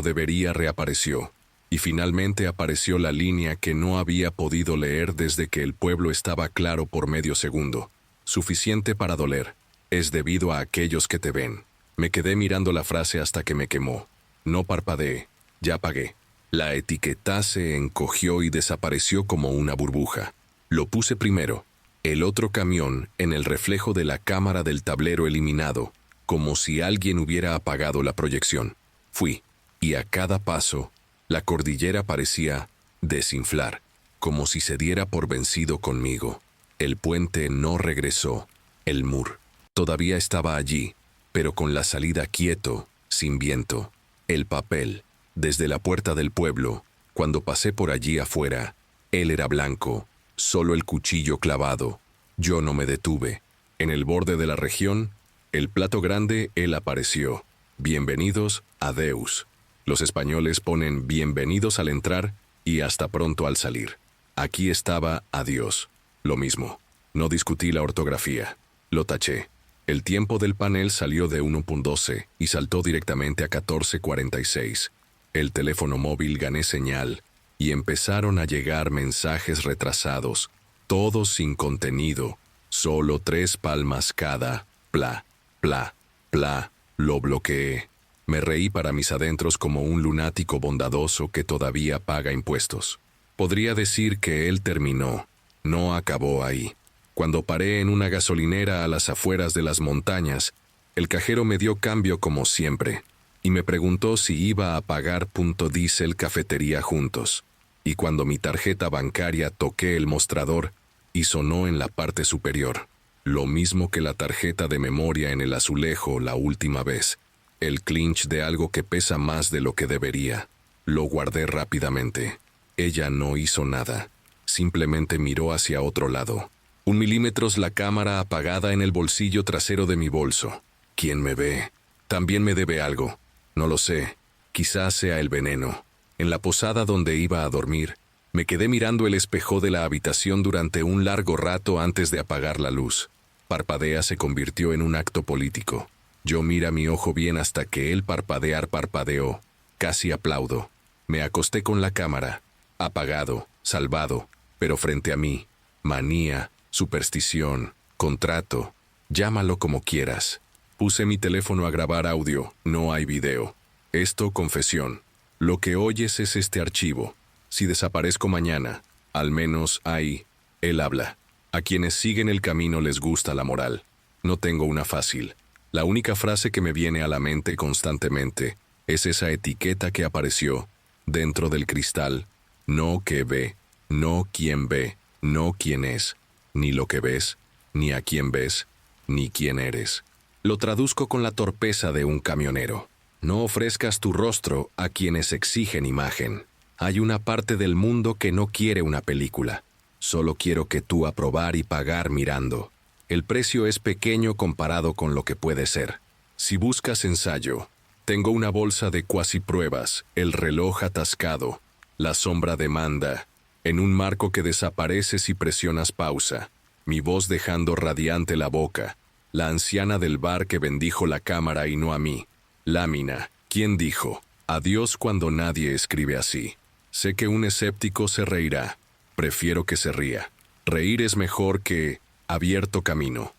A: debería reapareció. Y finalmente apareció la línea que no había podido leer desde que el pueblo estaba claro por medio segundo. Suficiente para doler. Es debido a aquellos que te ven. Me quedé mirando la frase hasta que me quemó. No parpadeé. Ya pagué. La etiqueta se encogió y desapareció como una burbuja. Lo puse primero. El otro camión en el reflejo de la cámara del tablero eliminado, como si alguien hubiera apagado la proyección. Fui, y a cada paso, la cordillera parecía desinflar, como si se diera por vencido conmigo. El puente no regresó. El mur todavía estaba allí, pero con la salida quieto, sin viento. El papel, desde la puerta del pueblo, cuando pasé por allí afuera, él era blanco, solo el cuchillo clavado. Yo no me detuve. En el borde de la región, el plato grande, él apareció. Bienvenidos, adeus. Los españoles ponen bienvenidos al entrar y hasta pronto al salir. Aquí estaba adiós. Lo mismo. No discutí la ortografía. Lo taché. El tiempo del panel salió de 1.12 y saltó directamente a 14:46. El teléfono móvil gané señal y empezaron a llegar mensajes retrasados, todos sin contenido, solo 3 palmas cada. Pla, pla, pla. Lo bloqueé. Me reí para mis adentros como un lunático bondadoso que todavía paga impuestos. Podría decir que él terminó. No acabó ahí. Cuando paré en una gasolinera a las afueras de las montañas, el cajero me dio cambio como siempre, y me preguntó si iba a pagar .diesel cafetería juntos. Y cuando mi tarjeta bancaria toqué el mostrador, y sonó en la parte superior, lo mismo que la tarjeta de memoria en el azulejo la última vez, el clinch de algo que pesa más de lo que debería. Lo guardé rápidamente. Ella no hizo nada, simplemente miró hacia otro lado. 1 milímetro la cámara apagada en el bolsillo trasero de mi bolso. ¿Quién me ve? También me debe algo. No lo sé. Quizás sea el veneno. En la posada donde iba a dormir, me quedé mirando el espejo de la habitación durante un largo rato antes de apagar la luz. Parpadea se convirtió en un acto político. Yo mira mi ojo bien hasta que él parpadeó. Casi aplaudo. Me acosté con la cámara. Apagado, salvado, pero frente a mí. Manía, superstición, contrato, llámalo como quieras. Puse mi teléfono a grabar audio, no hay video. Esto, confesión. Lo que oyes es este archivo. Si desaparezco mañana, al menos ahí, él habla. A quienes siguen el camino les gusta la moral. No tengo una fácil. La única frase que me viene a la mente constantemente es esa etiqueta que apareció dentro del cristal. No que ve, no quién ve, no quién es, ni lo que ves, ni a quién ves, ni quién eres. Lo traduzco con la torpeza de un camionero. No ofrezcas tu rostro a quienes exigen imagen. Hay una parte del mundo que no quiere una película. Solo quiero que tú aprobar y pagar mirando. El precio es pequeño comparado con lo que puede ser. Si buscas ensayo, tengo una bolsa de cuasi pruebas, el reloj atascado, la sombra demanda, en un marco que desaparece si presionas pausa, mi voz dejando radiante la boca, la anciana del bar que bendijo la cámara y no a mí. Lámina, ¿quién dijo? Adiós cuando nadie escribe así. Sé que un escéptico se reirá. Prefiero que se ría. Reír es mejor que abierto camino.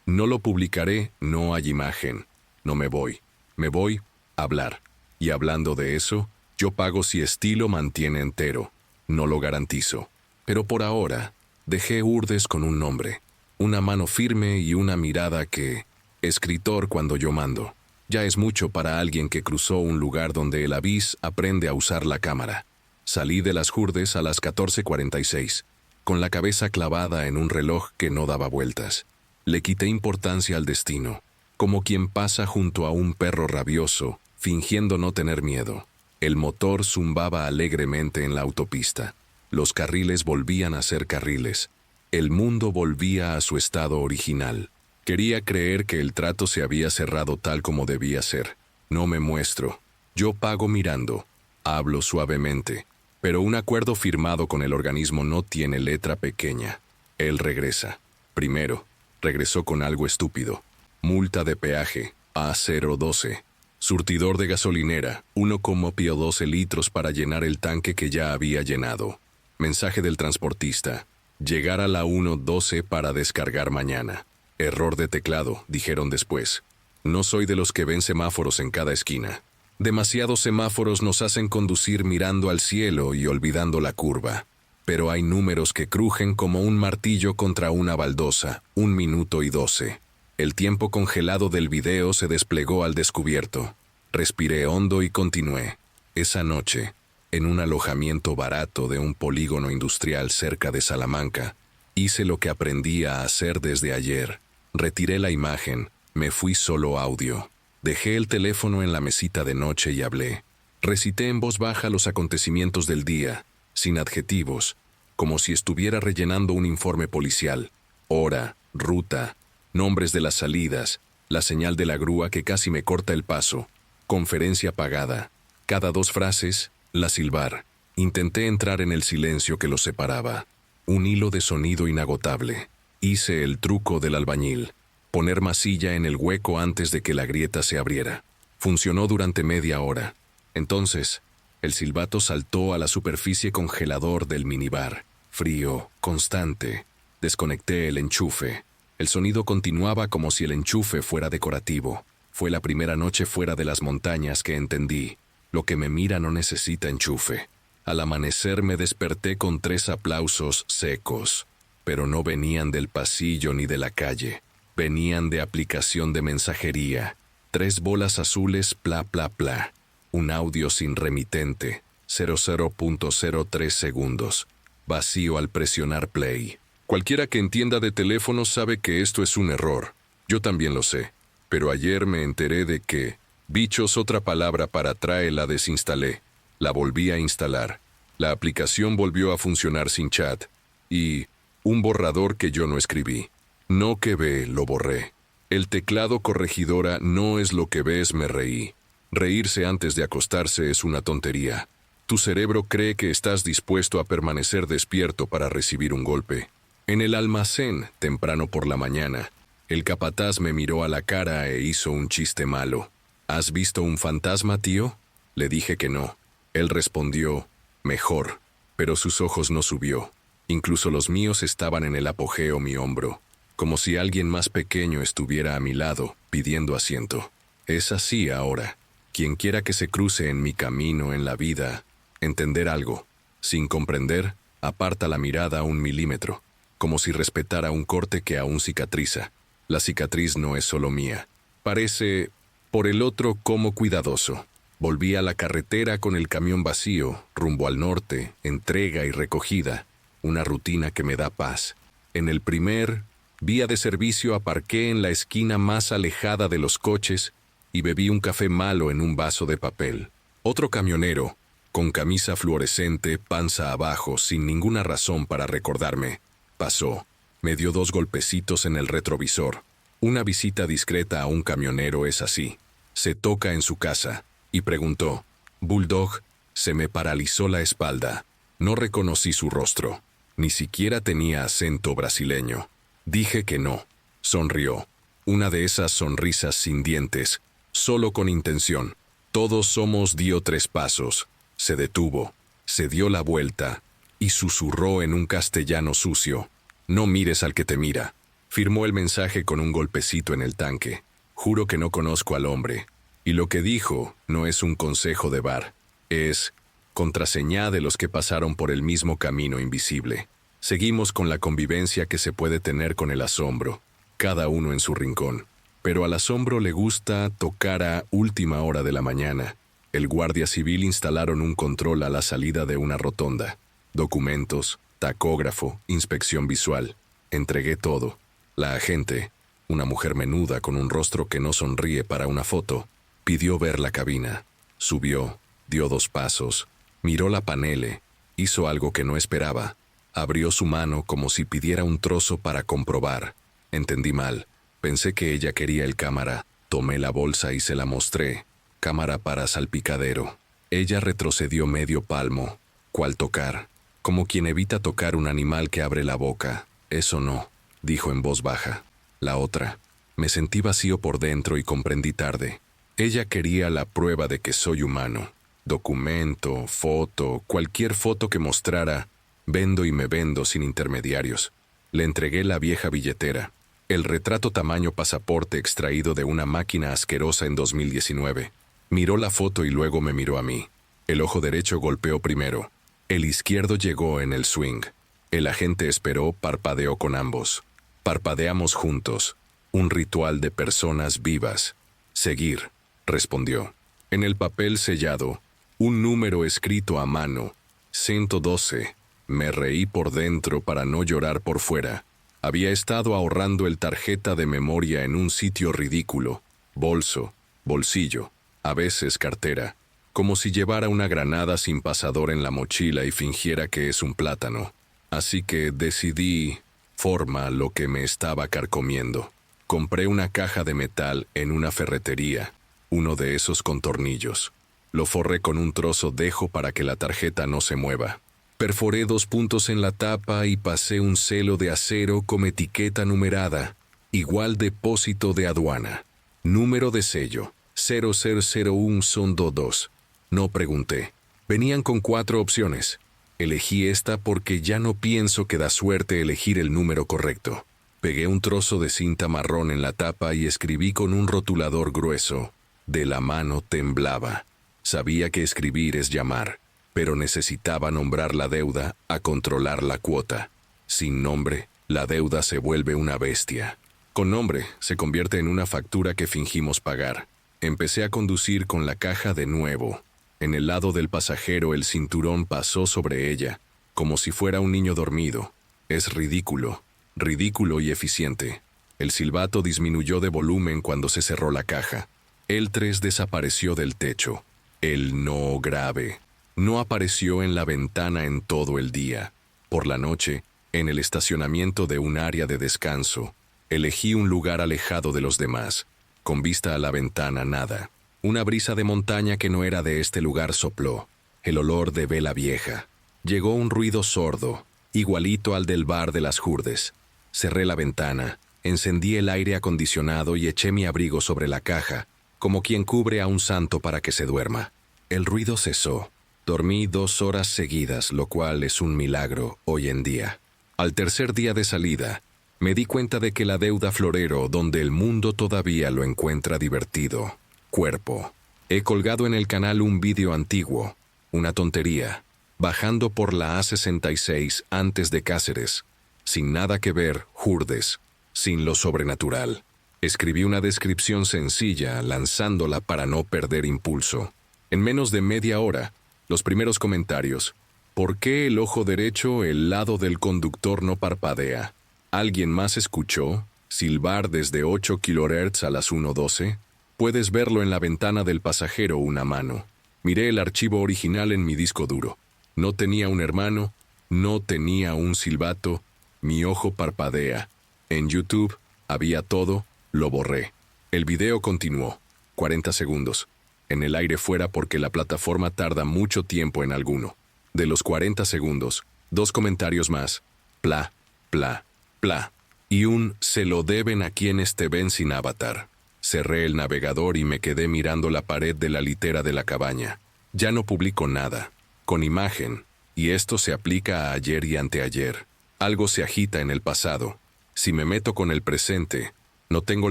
A: No lo publicaré, no hay imagen. No me voy. Me voy a hablar. Y hablando de eso, yo pago si estilo mantiene entero. No lo garantizo. Pero por ahora, dejé Urdes con un nombre, una mano firme y una mirada que... Escritor cuando yo mando. Ya es mucho para alguien que cruzó un lugar donde el avis aprende a usar la cámara. Salí de las Hurdes a las 14:46, con la cabeza clavada en un reloj que no daba vueltas. Le quité importancia al destino, como quien pasa junto a un perro rabioso, fingiendo no tener miedo. El motor zumbaba alegremente en la autopista. Los carriles volvían a ser carriles. El mundo volvía a su estado original. Quería creer que el trato se había cerrado tal como debía ser. No me muestro. Yo pago mirando. Hablo suavemente. Pero un acuerdo firmado con el organismo no tiene letra pequeña. Él regresa. Primero, regresó con algo estúpido. Multa de peaje, A012. Surtidor de gasolinera, 1,12 litros para llenar el tanque que ya había llenado. Mensaje del transportista. Llegar a la 1:12 para descargar mañana. Error de teclado, dijeron después. No soy de los que ven semáforos en cada esquina. Demasiados semáforos nos hacen conducir mirando al cielo y olvidando la curva. pero hay números que crujen como un martillo contra una baldosa. 1 minuto y 12. El tiempo congelado del video se desplegó al descubierto. Respiré hondo y continué. Esa noche, en un alojamiento barato de un polígono industrial cerca de Salamanca, hice lo que aprendí a hacer desde ayer. Retiré la imagen, me fui solo audio. Dejé el teléfono en la mesita de noche y hablé. Recité en voz baja los acontecimientos del día, sin adjetivos, como si estuviera rellenando un informe policial. Hora, ruta, nombres de las salidas, la señal de la grúa que casi me corta el paso, conferencia pagada. Cada 2 frases, la silbar. Intenté entrar en el silencio que los separaba. Un hilo de sonido inagotable. Hice el truco del albañil. Poner masilla en el hueco antes de que la grieta se abriera. Funcionó durante media hora. Entonces, el silbato saltó a la superficie congelador del minibar. Frío, constante. Desconecté el enchufe. El sonido continuaba como si el enchufe fuera decorativo. Fue la primera noche fuera de las montañas que entendí. Lo que me mira no necesita enchufe. Al amanecer me desperté con 3 aplausos secos, pero no venían del pasillo ni de la calle. Venían de aplicación de mensajería. 3 bolas azules, pla, pla, pla. Un audio sin remitente, 00.03 segundos. Vacío al presionar play. Cualquiera que entienda de teléfono sabe que esto es un error. Yo también lo sé. Pero ayer me enteré de que, bichos, otra palabra para trae, la desinstalé. La volví a instalar. La aplicación volvió a funcionar sin chat. Y un borrador que yo no escribí. No que ve, lo borré. El teclado corregidora no es lo que ves, me reí. Reírse antes de acostarse es una tontería. Tu cerebro cree que estás dispuesto a permanecer despierto para recibir un golpe. En el almacén, temprano por la mañana, el capataz me miró a la cara e hizo un chiste malo. ¿Has visto un fantasma, tío? Le dije que no. Él respondió, mejor, pero sus ojos no subió. Incluso los míos estaban en el apogeo mi hombro, como si alguien más pequeño estuviera a mi lado, pidiendo asiento. Es así ahora. Quien quiera que se cruce en mi camino en la vida, entender algo. Sin comprender, aparta la mirada 1 milímetro, como si respetara un corte que aún cicatriza. La cicatriz no es solo mía. Parece, por el otro, como cuidadoso. Volví a la carretera con el camión vacío, rumbo al norte, entrega y recogida. Una rutina que me da paz. En el primer vía de servicio aparqué en la esquina más alejada de los coches y bebí un café malo en un vaso de papel. Otro camionero, con camisa fluorescente, panza abajo, sin ninguna razón para recordarme, pasó. Me dio 2 golpecitos en el retrovisor. Una visita discreta a un camionero es así. Se toca en su casa. Y preguntó, «Bulldog», se me paralizó la espalda. No reconocí su rostro. Ni siquiera tenía acento brasileño. Dije que no. Sonrió. Una de esas sonrisas sin dientes, solo con intención. Todos somos, dio 3 pasos. Se detuvo. Se dio la vuelta. Y susurró en un castellano sucio. «No mires al que te mira». Firmó el mensaje con un golpecito en el tanque. Juro que no conozco al hombre. Y lo que dijo no es un consejo de bar. Es contraseña de los que pasaron por el mismo camino invisible. Seguimos con la convivencia que se puede tener con el asombro, cada uno en su rincón. Pero al asombro le gusta tocar a última hora de la mañana. El guardia civil instalaron un control a la salida de una rotonda. Documentos, tacógrafo, inspección visual. Entregué todo. La agente, una mujer menuda con un rostro que no sonríe para una foto, pidió ver la cabina. Subió, dio 2 pasos, miró la panele, hizo algo que no esperaba. Abrió su mano como si pidiera un trozo para comprobar. Entendí mal. Pensé que ella quería el cámara. Tomé la bolsa y se la mostré. Cámara para salpicadero. Ella retrocedió medio palmo. ¿Cuál tocar? Como quien evita tocar un animal que abre la boca. Eso no, dijo en voz baja. La otra. Me sentí vacío por dentro y comprendí tarde. Ella quería la prueba de que soy humano. Documento, foto, cualquier foto que mostrara, vendo y me vendo sin intermediarios. Le entregué la vieja billetera. El retrato tamaño pasaporte extraído de una máquina asquerosa en 2019. Miró la foto y luego me miró a mí. El ojo derecho golpeó primero. El izquierdo llegó en el swing. El agente esperó, parpadeó con ambos. Parpadeamos juntos. Un ritual de personas vivas. Seguir, respondió. En el papel sellado, un número escrito a mano. 112. Me reí por dentro para no llorar por fuera. Había estado ahorrando el tarjeta de memoria en un sitio ridículo. Bolso, bolsillo, a veces cartera. Como si llevara una granada sin pasador en la mochila y fingiera que es un plátano. Así que decidí forma lo que me estaba carcomiendo. Compré una caja de metal en una ferretería, uno de esos con tornillos. Lo forré con un trozo dejo para que la tarjeta no se mueva. Perforé 2 puntos en la tapa y pasé un celo de acero con etiqueta numerada, igual depósito de aduana. Número de sello, 0001 Sondo 2. No pregunté. Venían con 4 opciones. Elegí esta porque ya no pienso que da suerte elegir el número correcto. Pegué un trozo de cinta marrón en la tapa y escribí con un rotulador grueso. De la mano temblaba. Sabía que escribir es llamar, pero necesitaba nombrar la deuda a controlar la cuota. Sin nombre, la deuda se vuelve una bestia. Con nombre, se convierte en una factura que fingimos pagar. Empecé a conducir con la caja de nuevo. En el lado del pasajero el cinturón pasó sobre ella, como si fuera un niño dormido. Es ridículo, ridículo y eficiente. El silbato disminuyó de volumen cuando se cerró la caja. El 3 desapareció del techo. El no grave no apareció en la ventana en todo el día. Por la noche, en el estacionamiento de un área de descanso, elegí un lugar alejado de los demás. Con vista a la ventana, nada. Una brisa de montaña que no era de este lugar sopló. El olor de vela vieja. Llegó un ruido sordo, igualito al del bar de las Hurdes. Cerré la ventana, encendí el aire acondicionado y eché mi abrigo sobre la caja, como quien cubre a un santo para que se duerma. El ruido cesó. Dormí 2 horas seguidas, lo cual es un milagro hoy en día. Al tercer día de salida, me di cuenta de que la deuda florero donde el mundo todavía lo encuentra divertido. Cuerpo. He colgado en el canal un vídeo antiguo, una tontería, bajando por la A66 antes de Cáceres, sin nada que ver, Hurdes, sin lo sobrenatural. Escribí una descripción sencilla, lanzándola para no perder impulso. En menos de media hora, los primeros comentarios. ¿Por qué el ojo derecho, el lado del conductor no parpadea? ¿Alguien más escuchó? ¿Silbar desde 8 kHz a las 1:12? Puedes verlo en la ventana del pasajero una mano. Miré el archivo original en mi disco duro. No tenía un hermano, no tenía un silbato, mi ojo parpadea. En YouTube había todo, lo borré. El video continuó, 40 segundos. En el aire fuera porque la plataforma tarda mucho tiempo en alguno. De los 40 segundos, 2 comentarios más. Pla, pla, pla. Y un se lo deben a quienes te ven sin avatar. Cerré el navegador y me quedé mirando la pared de la litera de la cabaña. Ya no publico nada. Con imagen. Y esto se aplica a ayer y anteayer. Algo se agita en el pasado. Si me meto con el presente, no tengo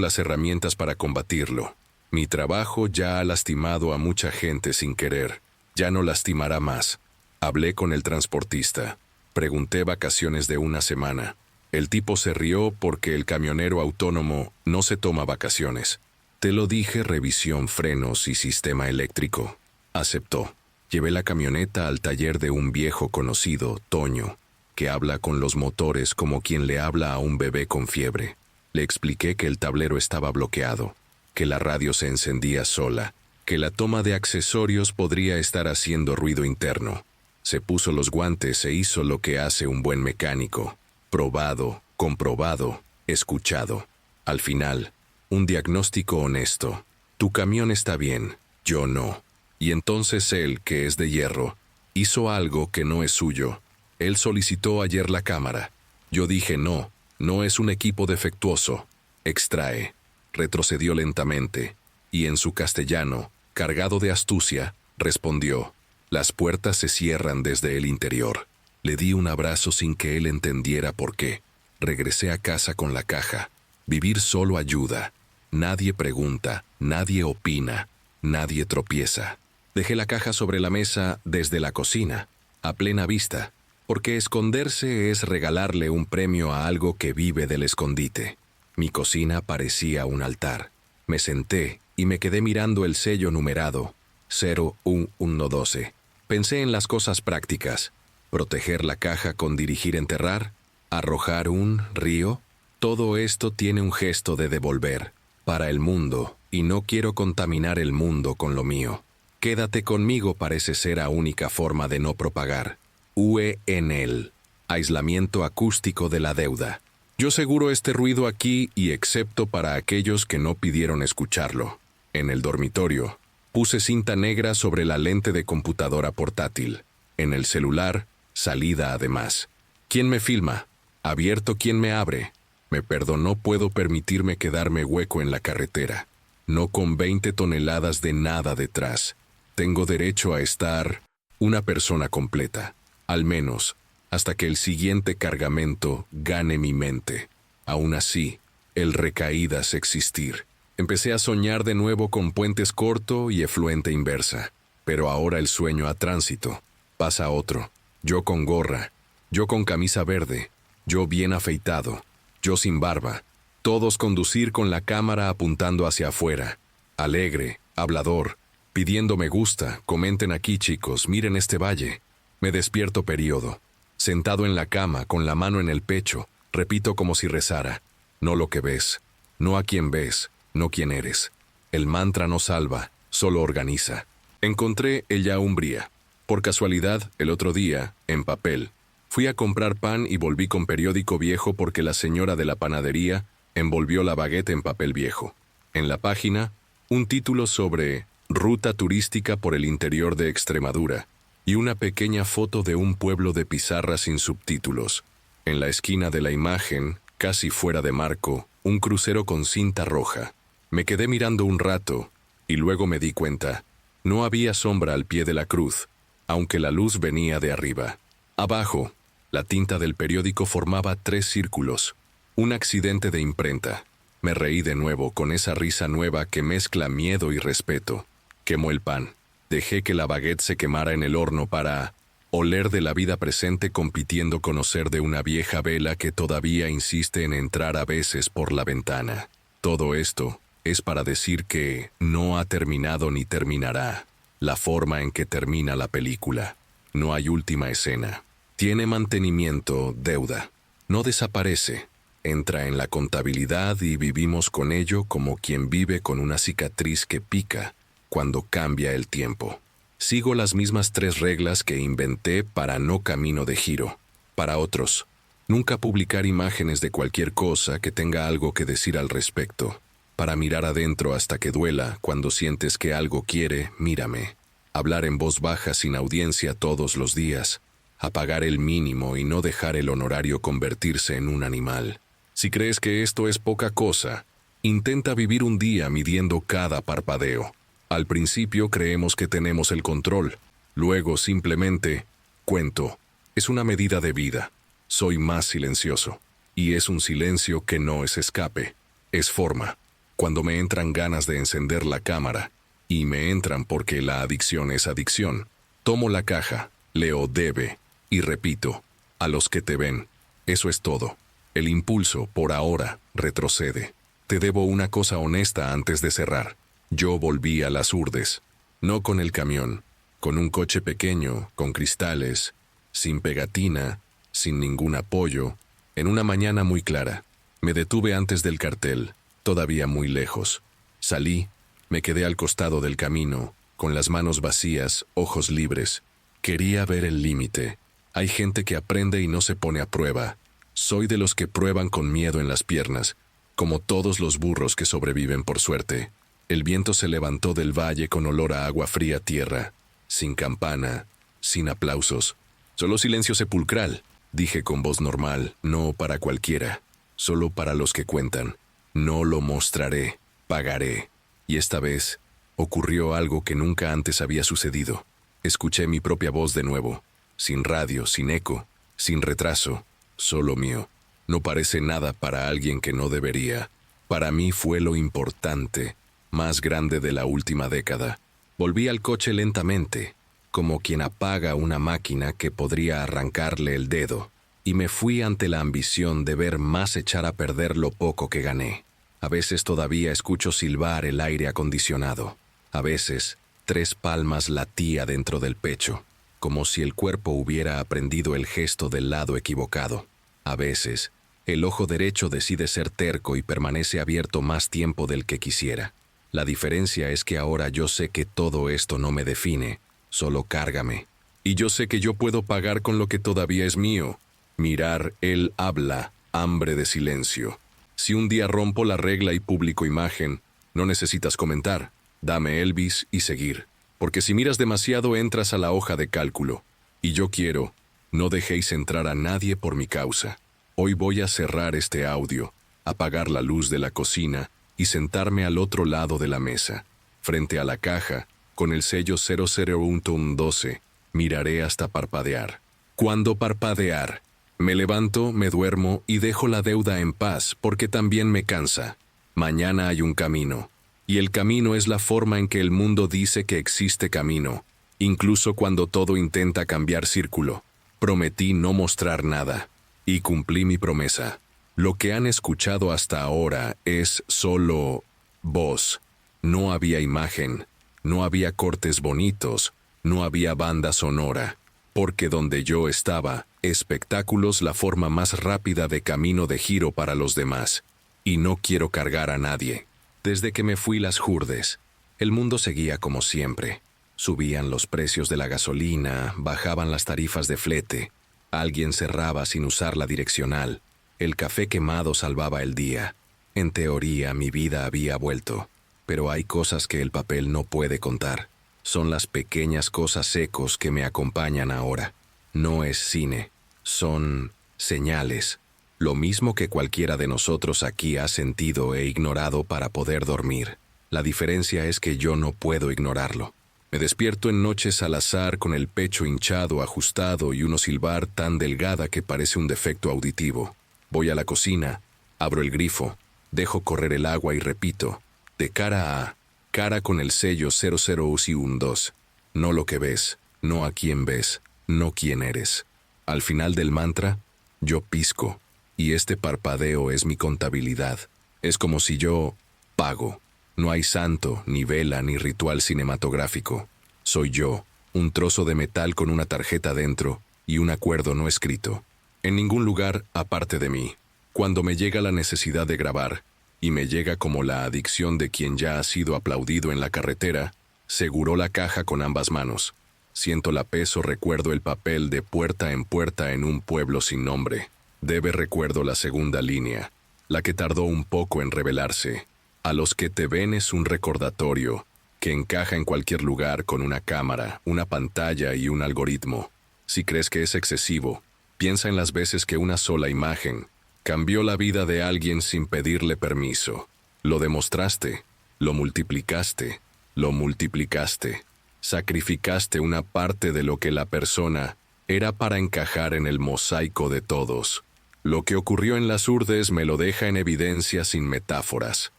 A: las herramientas para combatirlo. Mi trabajo ya ha lastimado a mucha gente sin querer. Ya no lastimará más. Hablé con el transportista. Pregunté vacaciones de una semana. El tipo se rió porque el camionero autónomo no se toma vacaciones. Te lo dije, revisión, frenos y sistema eléctrico. Aceptó. Llevé la camioneta al taller de un viejo conocido, Toño, que habla con los motores como quien le habla a un bebé con fiebre. Le expliqué que el tablero estaba bloqueado, que la radio se encendía sola, que la toma de accesorios podría estar haciendo ruido interno. Se puso los guantes e hizo lo que hace un buen mecánico. Probado, comprobado, escuchado. Al final, un diagnóstico honesto. Tu camión está bien, yo no. Y entonces él, que es de hierro, hizo algo que no es suyo. Él solicitó ayer la cámara. Yo dije no, no es un equipo defectuoso. Extrae. Retrocedió lentamente, y en su castellano, cargado de astucia, respondió: las puertas se cierran desde el interior. Le di un abrazo sin que él entendiera por qué. Regresé a casa con la caja. Vivir solo ayuda. Nadie pregunta, nadie opina, nadie tropieza. Dejé la caja sobre la mesa desde la cocina. a plena vista, porque esconderse es regalarle un premio a algo que vive del escondite. Mi cocina parecía un altar. Me senté y me quedé mirando el sello numerado 01112. Pensé en las cosas prácticas: proteger la caja con dirigir enterrar, arrojar un río. Todo esto tiene un gesto de devolver, para el mundo, y no quiero contaminar el mundo con lo mío. Quédate conmigo parece ser la única forma de no propagar. UE en el aislamiento acústico de la deuda. Yo seguro este ruido aquí y excepto para aquellos que no pidieron escucharlo. En el dormitorio, puse cinta negra sobre la lente de computadora portátil. En el celular, salida además. ¿Quién me filma? Abierto, ¿quién me abre? Me perdonó, puedo permitirme quedarme hueco en la carretera. No con 20 toneladas de nada detrás. Tengo derecho a estar una persona completa. Al menos, hasta que el siguiente cargamento gane mi mente. Aún así, el recaídas existir. Empecé a soñar de nuevo con puentes corto y efluente inversa. Pero ahora el sueño a tránsito. Pasa otro. Yo con gorra. Yo con camisa verde. Yo bien afeitado. Yo sin barba. Todos conducir con la cámara apuntando hacia afuera. Alegre, hablador, pidiendo me gusta, comenten aquí chicos, miren este valle. Me despierto periodo. Sentado en la cama, con la mano en el pecho, repito como si rezara. No lo que ves, no a quien ves, no quién eres. El mantra no salva, solo organiza. Encontré ella Umbría. Por casualidad, el otro día, en papel. Fui a comprar pan y volví con periódico viejo porque la señora de la panadería envolvió la baguette en papel viejo. En la página, un título sobre ruta turística por el interior de Extremadura y una pequeña foto de un pueblo de pizarra sin subtítulos. En la esquina de la imagen, casi fuera de marco, un crucero con cinta roja. Me quedé mirando un rato y luego me di cuenta. No había sombra al pie de la cruz, aunque la luz venía de arriba. Abajo, la tinta del periódico formaba 3 círculos. Un accidente de imprenta. Me reí de nuevo con esa risa nueva que mezcla miedo y respeto. Quemó el pan. Dejé que la baguette se quemara en el horno para oler de la vida presente compitiendo conocer de una vieja vela que todavía insiste en entrar a veces por la ventana. Todo esto es para decir que no ha terminado ni terminará. La forma en que termina la película. No hay última escena. Tiene mantenimiento, deuda. No desaparece. Entra en la contabilidad y vivimos con ello como quien vive con una cicatriz que pica cuando cambia el tiempo. Sigo las mismas 3 reglas que inventé para no camino de giro. Para otros, nunca publicar imágenes de cualquier cosa que tenga algo que decir al respecto. Para mirar adentro hasta que duela, cuando sientes que algo quiere, mírame. Hablar en voz baja sin audiencia todos los días. Apagar el mínimo y no dejar el honorario convertirse en un animal. Si crees que esto es poca cosa, intenta vivir un día midiendo cada parpadeo. Al principio creemos que tenemos el control. Luego simplemente, cuento, es una medida de vida. Soy más silencioso. Y es un silencio que no es escape, es forma. Cuando me entran ganas de encender la cámara, y me entran porque la adicción es adicción, tomo la caja, leo debe, y repito, a los que te ven, eso es todo. El impulso, por ahora, retrocede. Te debo una cosa honesta antes de cerrar. Yo volví a las Urdes. No con el camión, con un coche pequeño, con cristales, sin pegatina, sin ningún apoyo, en una mañana muy clara. Me detuve antes del cartel, todavía muy lejos. Salí, me quedé al costado del camino, con las manos vacías, ojos libres. Quería ver el límite. Hay gente que aprende y no se pone a prueba. Soy de los que prueban con miedo en las piernas, como todos los burros que sobreviven por suerte. El viento se levantó del valle con olor a agua fría tierra, sin campana, sin aplausos, solo silencio sepulcral, dije con voz normal, no para cualquiera, solo para los que cuentan. No lo mostraré, pagaré. Y esta vez ocurrió algo que nunca antes había sucedido. Escuché mi propia voz de nuevo, sin radio, sin eco, sin retraso. Solo mío. No parece nada para alguien que no debería. Para mí fue lo importante, más grande de la última década. Volví al coche lentamente, como quien apaga una máquina que podría arrancarle el dedo, y me fui ante la ambición de ver más echar a perder lo poco que gané. A veces todavía escucho silbar el aire acondicionado. A veces, 3 palmas latía dentro del pecho, como si el cuerpo hubiera aprendido el gesto del lado equivocado. A veces, el ojo derecho decide ser terco y permanece abierto más tiempo del que quisiera. La diferencia es que ahora yo sé que todo esto no me define, solo cárgame. Y yo sé que yo puedo pagar con lo que todavía es mío. Mirar, él habla, hambre de silencio. Si un día rompo la regla y publico imagen, no necesitas comentar. Dame Elvis y seguir. Porque si miras demasiado entras a la hoja de cálculo. Y yo quiero, no dejéis entrar a nadie por mi causa. Hoy voy a cerrar este audio, apagar la luz de la cocina y sentarme al otro lado de la mesa. Frente a la caja, con el sello 00112, miraré hasta parpadear. ¿Cuándo parpadear? Me levanto, me duermo y dejo la deuda en paz porque también me cansa. Mañana hay un camino. Y el camino es la forma en que el mundo dice que existe camino, incluso cuando todo intenta cambiar círculo. Prometí no mostrar nada, y cumplí mi promesa. Lo que han escuchado hasta ahora es solo voz. No había imagen, no había cortes bonitos, no había banda sonora, porque donde yo estaba, espectáculos la forma más rápida de camino de giro para los demás. Y no quiero cargar a nadie. Desde que me fui las Hurdes, el mundo seguía como siempre. Subían los precios de la gasolina, bajaban las tarifas de flete, alguien cerraba sin usar la direccional, el café quemado salvaba el día. En teoría mi vida había vuelto, pero hay cosas que el papel no puede contar. Son las pequeñas cosas ecos que me acompañan ahora. No es cine, son señales. Lo mismo que cualquiera de nosotros aquí ha sentido e ignorado para poder dormir. La diferencia es que yo no puedo ignorarlo. Me despierto en noches al azar con el pecho hinchado, ajustado y uno silbar tan delgada que parece un defecto auditivo. Voy a la cocina, abro el grifo, dejo correr el agua y repito, de cara a cara con el sello 00112. No lo que ves, no a quién ves, no quién eres. Al final del mantra, yo pisco. Y este parpadeo es mi contabilidad. Es como si yo pago. No hay santo, ni vela, ni ritual cinematográfico. Soy yo, un trozo de metal con una tarjeta dentro y un acuerdo no escrito. En ningún lugar aparte de mí. Cuando me llega la necesidad de grabar, y me llega como la adicción de quien ya ha sido aplaudido en la carretera, seguro la caja con ambas manos. Siento la peso, recuerdo el papel de puerta en un pueblo sin nombre. Debe recuerdo la segunda línea, la que tardó un poco en revelarse. A los que te ven es un recordatorio, que encaja en cualquier lugar con una cámara, una pantalla y un algoritmo. Si crees que es excesivo, piensa en las veces que una sola imagen cambió la vida de alguien sin pedirle permiso. Lo demostraste, lo multiplicaste, lo multiplicaste. Sacrificaste una parte de lo que la persona era para encajar en el mosaico de todos. Lo que ocurrió en las Hurdes me lo deja en evidencia sin metáforas.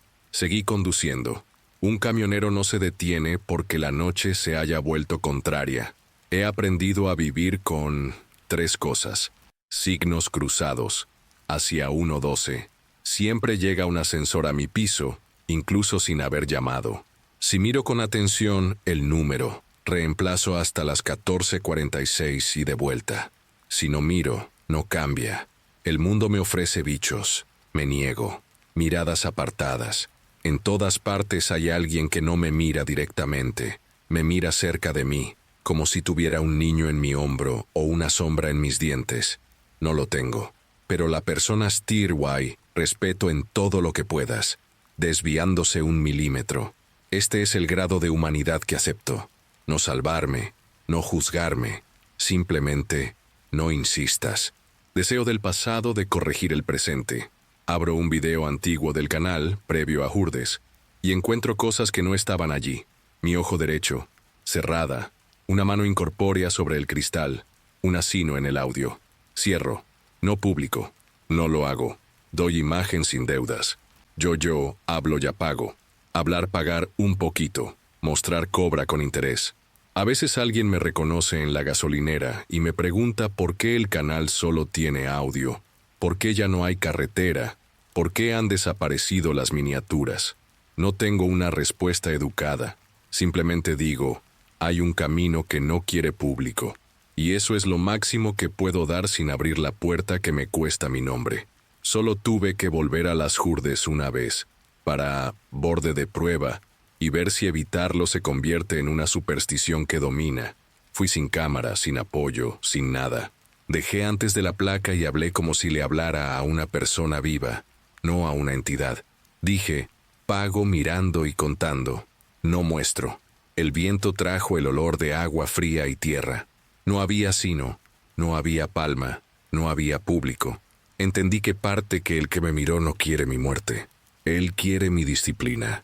A: Seguí conduciendo. Un camionero no se detiene porque la noche se haya vuelto contraria. He aprendido a vivir con 3 cosas. Signos cruzados. Hacia 112. Siempre llega un ascensor a mi piso, incluso sin haber llamado. Si miro con atención el número, reemplazo hasta las 14:46 y de vuelta. Si no miro, no cambia. El mundo me ofrece bichos. Me niego. Miradas apartadas. En todas partes hay alguien que no me mira directamente. Me mira cerca de mí, como si tuviera un niño en mi hombro o una sombra en mis dientes. No lo tengo. Pero la persona Stirway respeto en todo lo que puedas, desviándose 1 milímetro. Este es el grado de humanidad que acepto. No salvarme, no juzgarme, simplemente no insistas. Deseo del pasado de corregir el presente. Abro un video antiguo del canal, previo a Hurdes, y encuentro cosas que no estaban allí. Mi ojo derecho, cerrada, una mano incorpórea sobre el cristal, un asino en el audio. Cierro. No publico. No lo hago. Doy imagen sin deudas. Yo hablo y apago. Hablar, pagar un poquito. Mostrar cobra con interés. A veces alguien me reconoce en la gasolinera y me pregunta por qué el canal solo tiene audio, por qué ya no hay carretera, por qué han desaparecido las miniaturas. No tengo una respuesta educada, simplemente digo, hay un camino que no quiere público, y eso es lo máximo que puedo dar sin abrir la puerta que me cuesta mi nombre. Solo tuve que volver a Las Hurdes una vez, para borde de prueba, y ver si evitarlo se convierte en una superstición que domina. Fui sin cámara, sin apoyo, sin nada. Dejé antes de la placa y hablé como si le hablara a una persona viva, no a una entidad. Dije, pago mirando y contando, no muestro. El viento trajo el olor de agua fría y tierra. No había sino, no había palma, no había público. Entendí que parte que el que me miró no quiere mi muerte. Él quiere mi disciplina.